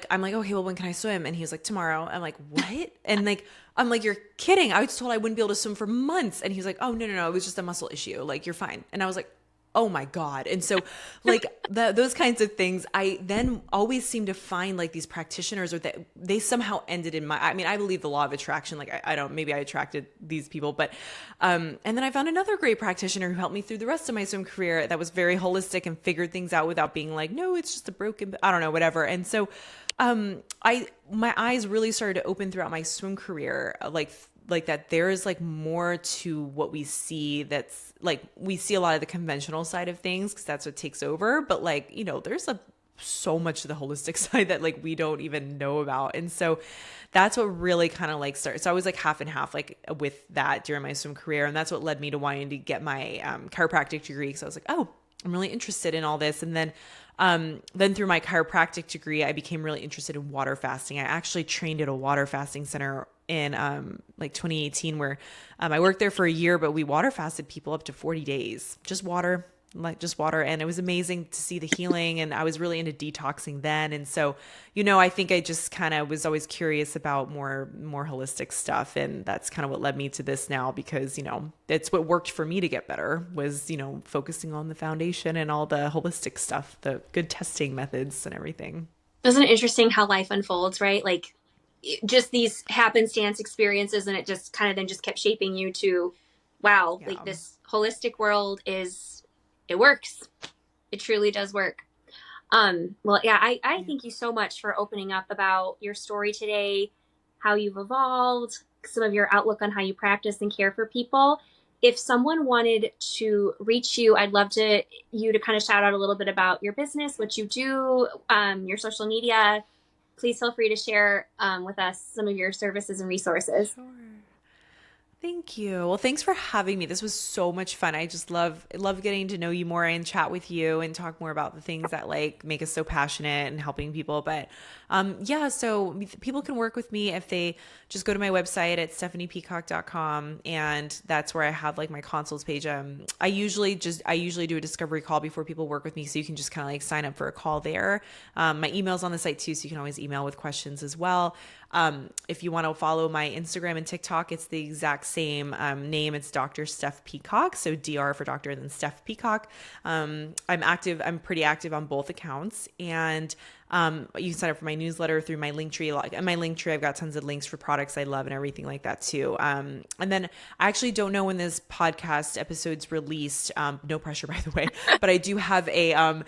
I'm like, okay, well, when can I swim? And he's like, tomorrow. I'm like, what? And like, I'm like, you're kidding. I was told I wouldn't be able to swim for months. And he's like, oh, no, it was just a muscle issue. Like, you're fine. And I was like, oh my God. And so like those kinds of things, I then always seem to find like these practitioners or that they somehow ended in I mean, I believe the law of attraction. Like I don't, maybe I attracted these people, but, and then I found another great practitioner who helped me through the rest of my swim career that was very holistic and figured things out without being like, no, it's just a broken, I don't know, whatever. And so, my eyes really started to open throughout my swim career, like that there is like more to what we see. That's like, we see a lot of the conventional side of things because that's what takes over, but like, there's so much to the holistic side that like we don't even know about. And so that's what really kind of like started. So I was like half and half like with that during my swim career, and that's what led me to wanting to get my chiropractic degree, because I was like, oh, I'm really interested in all this. And then through my chiropractic degree, I became really interested in water fasting. I actually trained at a water fasting center in like 2018, where I worked there for a year, but we water fasted people up to 40 days, just water. And it was amazing to see the healing. And I was really into detoxing then. And so, I think I just kind of was always curious about more holistic stuff. And that's kind of what led me to this now, because, it's what worked for me to get better was, focusing on the foundation and all the holistic stuff, the good testing methods and everything. Isn't it interesting how life unfolds, right? Like just these happenstance experiences, and it just kind of then just kept shaping you to, wow, like Yeah. this holistic world it works. It truly does work. Well, yeah, I Yeah. thank you so much for opening up about your story today, how you've evolved, some of your outlook on how you practice and care for people. If someone wanted to reach you, I'd love you to kind of shout out a little bit about your business, what you do, your social media. Please feel free to share with us some of your services and resources. Sure. Thank you. Well, thanks for having me. This was so much fun. I just love getting to know you more and chat with you and talk more about the things that like make us so passionate and helping people. But yeah, so people can work with me if they just go to my website at stephaniepeacock.com, and that's where I have like my consults page. I usually do a discovery call before people work with me, so you can just kind of like sign up for a call there. My email's on the site too, so you can always email with questions as well. If you want to follow my Instagram and TikTok, it's the exact same name. It's Dr. Steph Peacock. So DR for doctor, and then Steph Peacock. I'm pretty active on both accounts. And you can sign up for my newsletter through my Linktree. And my Linktree, I've got tons of links for products I love and everything like that too. And then I actually don't know when this podcast episode's released. No pressure, by the way. But I do have a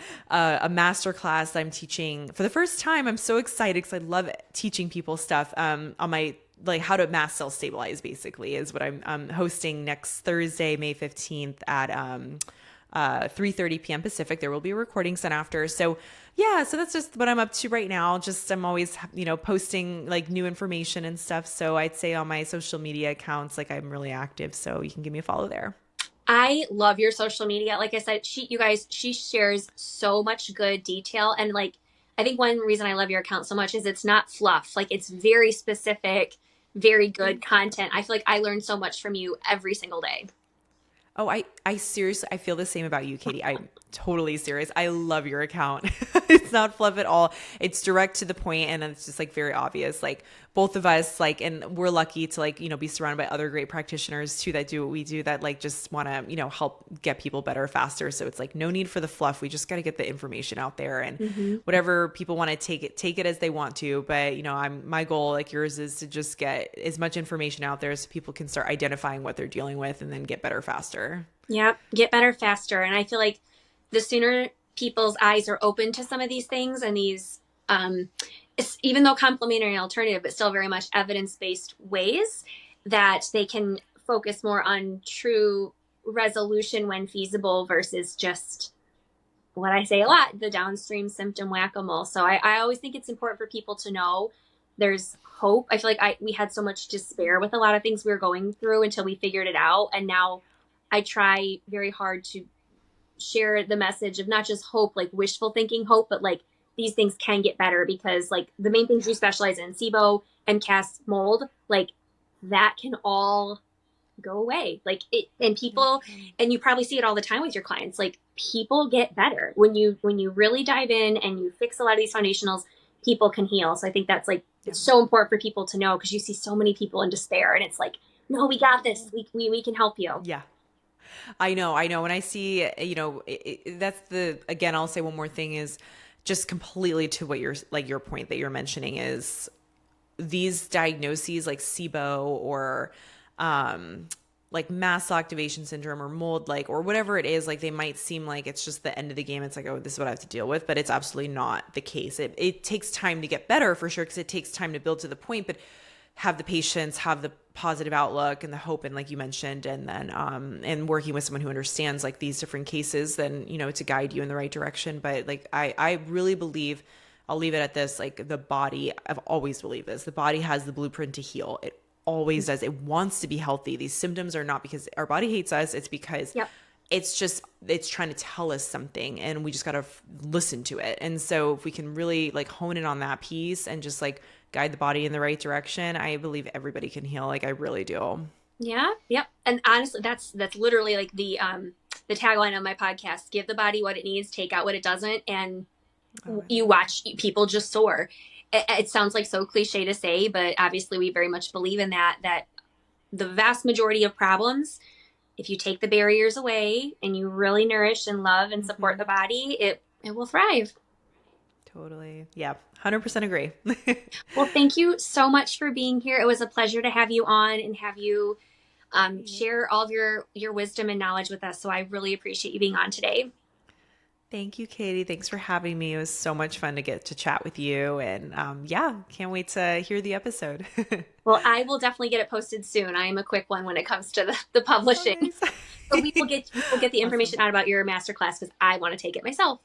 master class that I'm teaching for the first time. I'm so excited because I love teaching people stuff on my like how to mast cell stabilize, basically, is what I'm hosting next Thursday, May 15th at 3:30 p.m. Pacific. There will be a recording sent after. So yeah, so that's just what I'm up to right now. Just I'm always, posting like new information and stuff. So I'd say on my social media accounts, like I'm really active. So you can give me a follow there. I love your social media. Like I said, she shares so much good detail. And like, I think one reason I love your account so much is it's not fluff. Like it's very specific, very good Thank you. content. I feel like I learn so much from you every single day. Oh, I seriously, I feel the same about you, Katie. I'm totally serious. I love your account. It's not fluff at all. It's direct to the point, and it's just like very obvious. Like both of us, like, and we're lucky to like, be surrounded by other great practitioners too that do what we do, that like just want to, help get people better faster. So it's like no need for the fluff. We just got to get the information out there, and Mm-hmm. whatever people want to take it as they want to. But, my goal, like yours, is to just get as much information out there so people can start identifying what they're dealing with and then get better faster. Yep. Get better faster. And I feel like the sooner people's eyes are open to some of these things and these, even though complementary and alternative, but still very much evidence-based ways that they can focus more on true resolution when feasible versus just what I say a lot, the downstream symptom whack-a-mole. So I always think it's important for people to know there's hope. I feel like we had so much despair with a lot of things we were going through until we figured it out. And now I try very hard to share the message of not just hope, like wishful thinking hope, but like these things can get better, because like the main things you specialize in, SIBO, MCAS, mold, like that can all go away. Like it, and people, and you probably see it all the time with your clients, like people get better when you really dive in and you fix a lot of these foundationals. people can heal. So I think that's like, Yeah. it's so important for people to know, because you see so many people in despair and it's like, no, we got this. We can help you. Yeah. I know. When I see, that's again, I'll say one more thing is just completely to what you're like, your point that you're mentioning is these diagnoses like SIBO or, like mast cell activation syndrome or mold, like, or whatever it is, like they might seem like it's just the end of the game. It's like, oh, this is what I have to deal with, but it's absolutely not the case. It takes time to get better for sure, because it takes time to build to the point, but have the patience, have the positive outlook and the hope, and like you mentioned, and then and working with someone who understands like these different cases, then to guide you in the right direction. But like I really believe, I'll leave it at this, like the body, I've always believed this, the body has the blueprint to heal. It always does. It wants to be healthy. These symptoms are not because our body hates us, it's because Yep. it's trying to tell us something, and we just got to listen to it. And so if we can really like hone in on that piece and just like guide the body in the right direction, I believe everybody can heal. Like I really do. Yeah. Yep. And honestly, that's literally like the tagline of my podcast: give the body what it needs, take out what it doesn't. And Oh, I you love it. watch people just soar. It sounds like so cliche to say, but obviously we very much believe in that the vast majority of problems, if you take the barriers away and you really nourish and love and support Mm-hmm. the body, it will thrive. Totally. Yeah. 100% agree. Well, thank you so much for being here. It was a pleasure to have you on and have you share all of your wisdom and knowledge with us. So I really appreciate you being on today. Thank you, Katie. Thanks for having me. It was so much fun to get to chat with you. And yeah, can't wait to hear the episode. Well, I will definitely get it posted soon. I am a quick one when it comes to the Oh, publishing. nice. But we will get the information Awesome. out about your masterclass because I want to take it myself.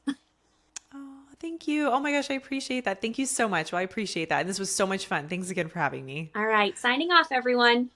Oh, thank you. Oh my gosh, I appreciate that. Thank you so much. Well, I appreciate that. And this was so much fun. Thanks again for having me. All right, signing off, everyone.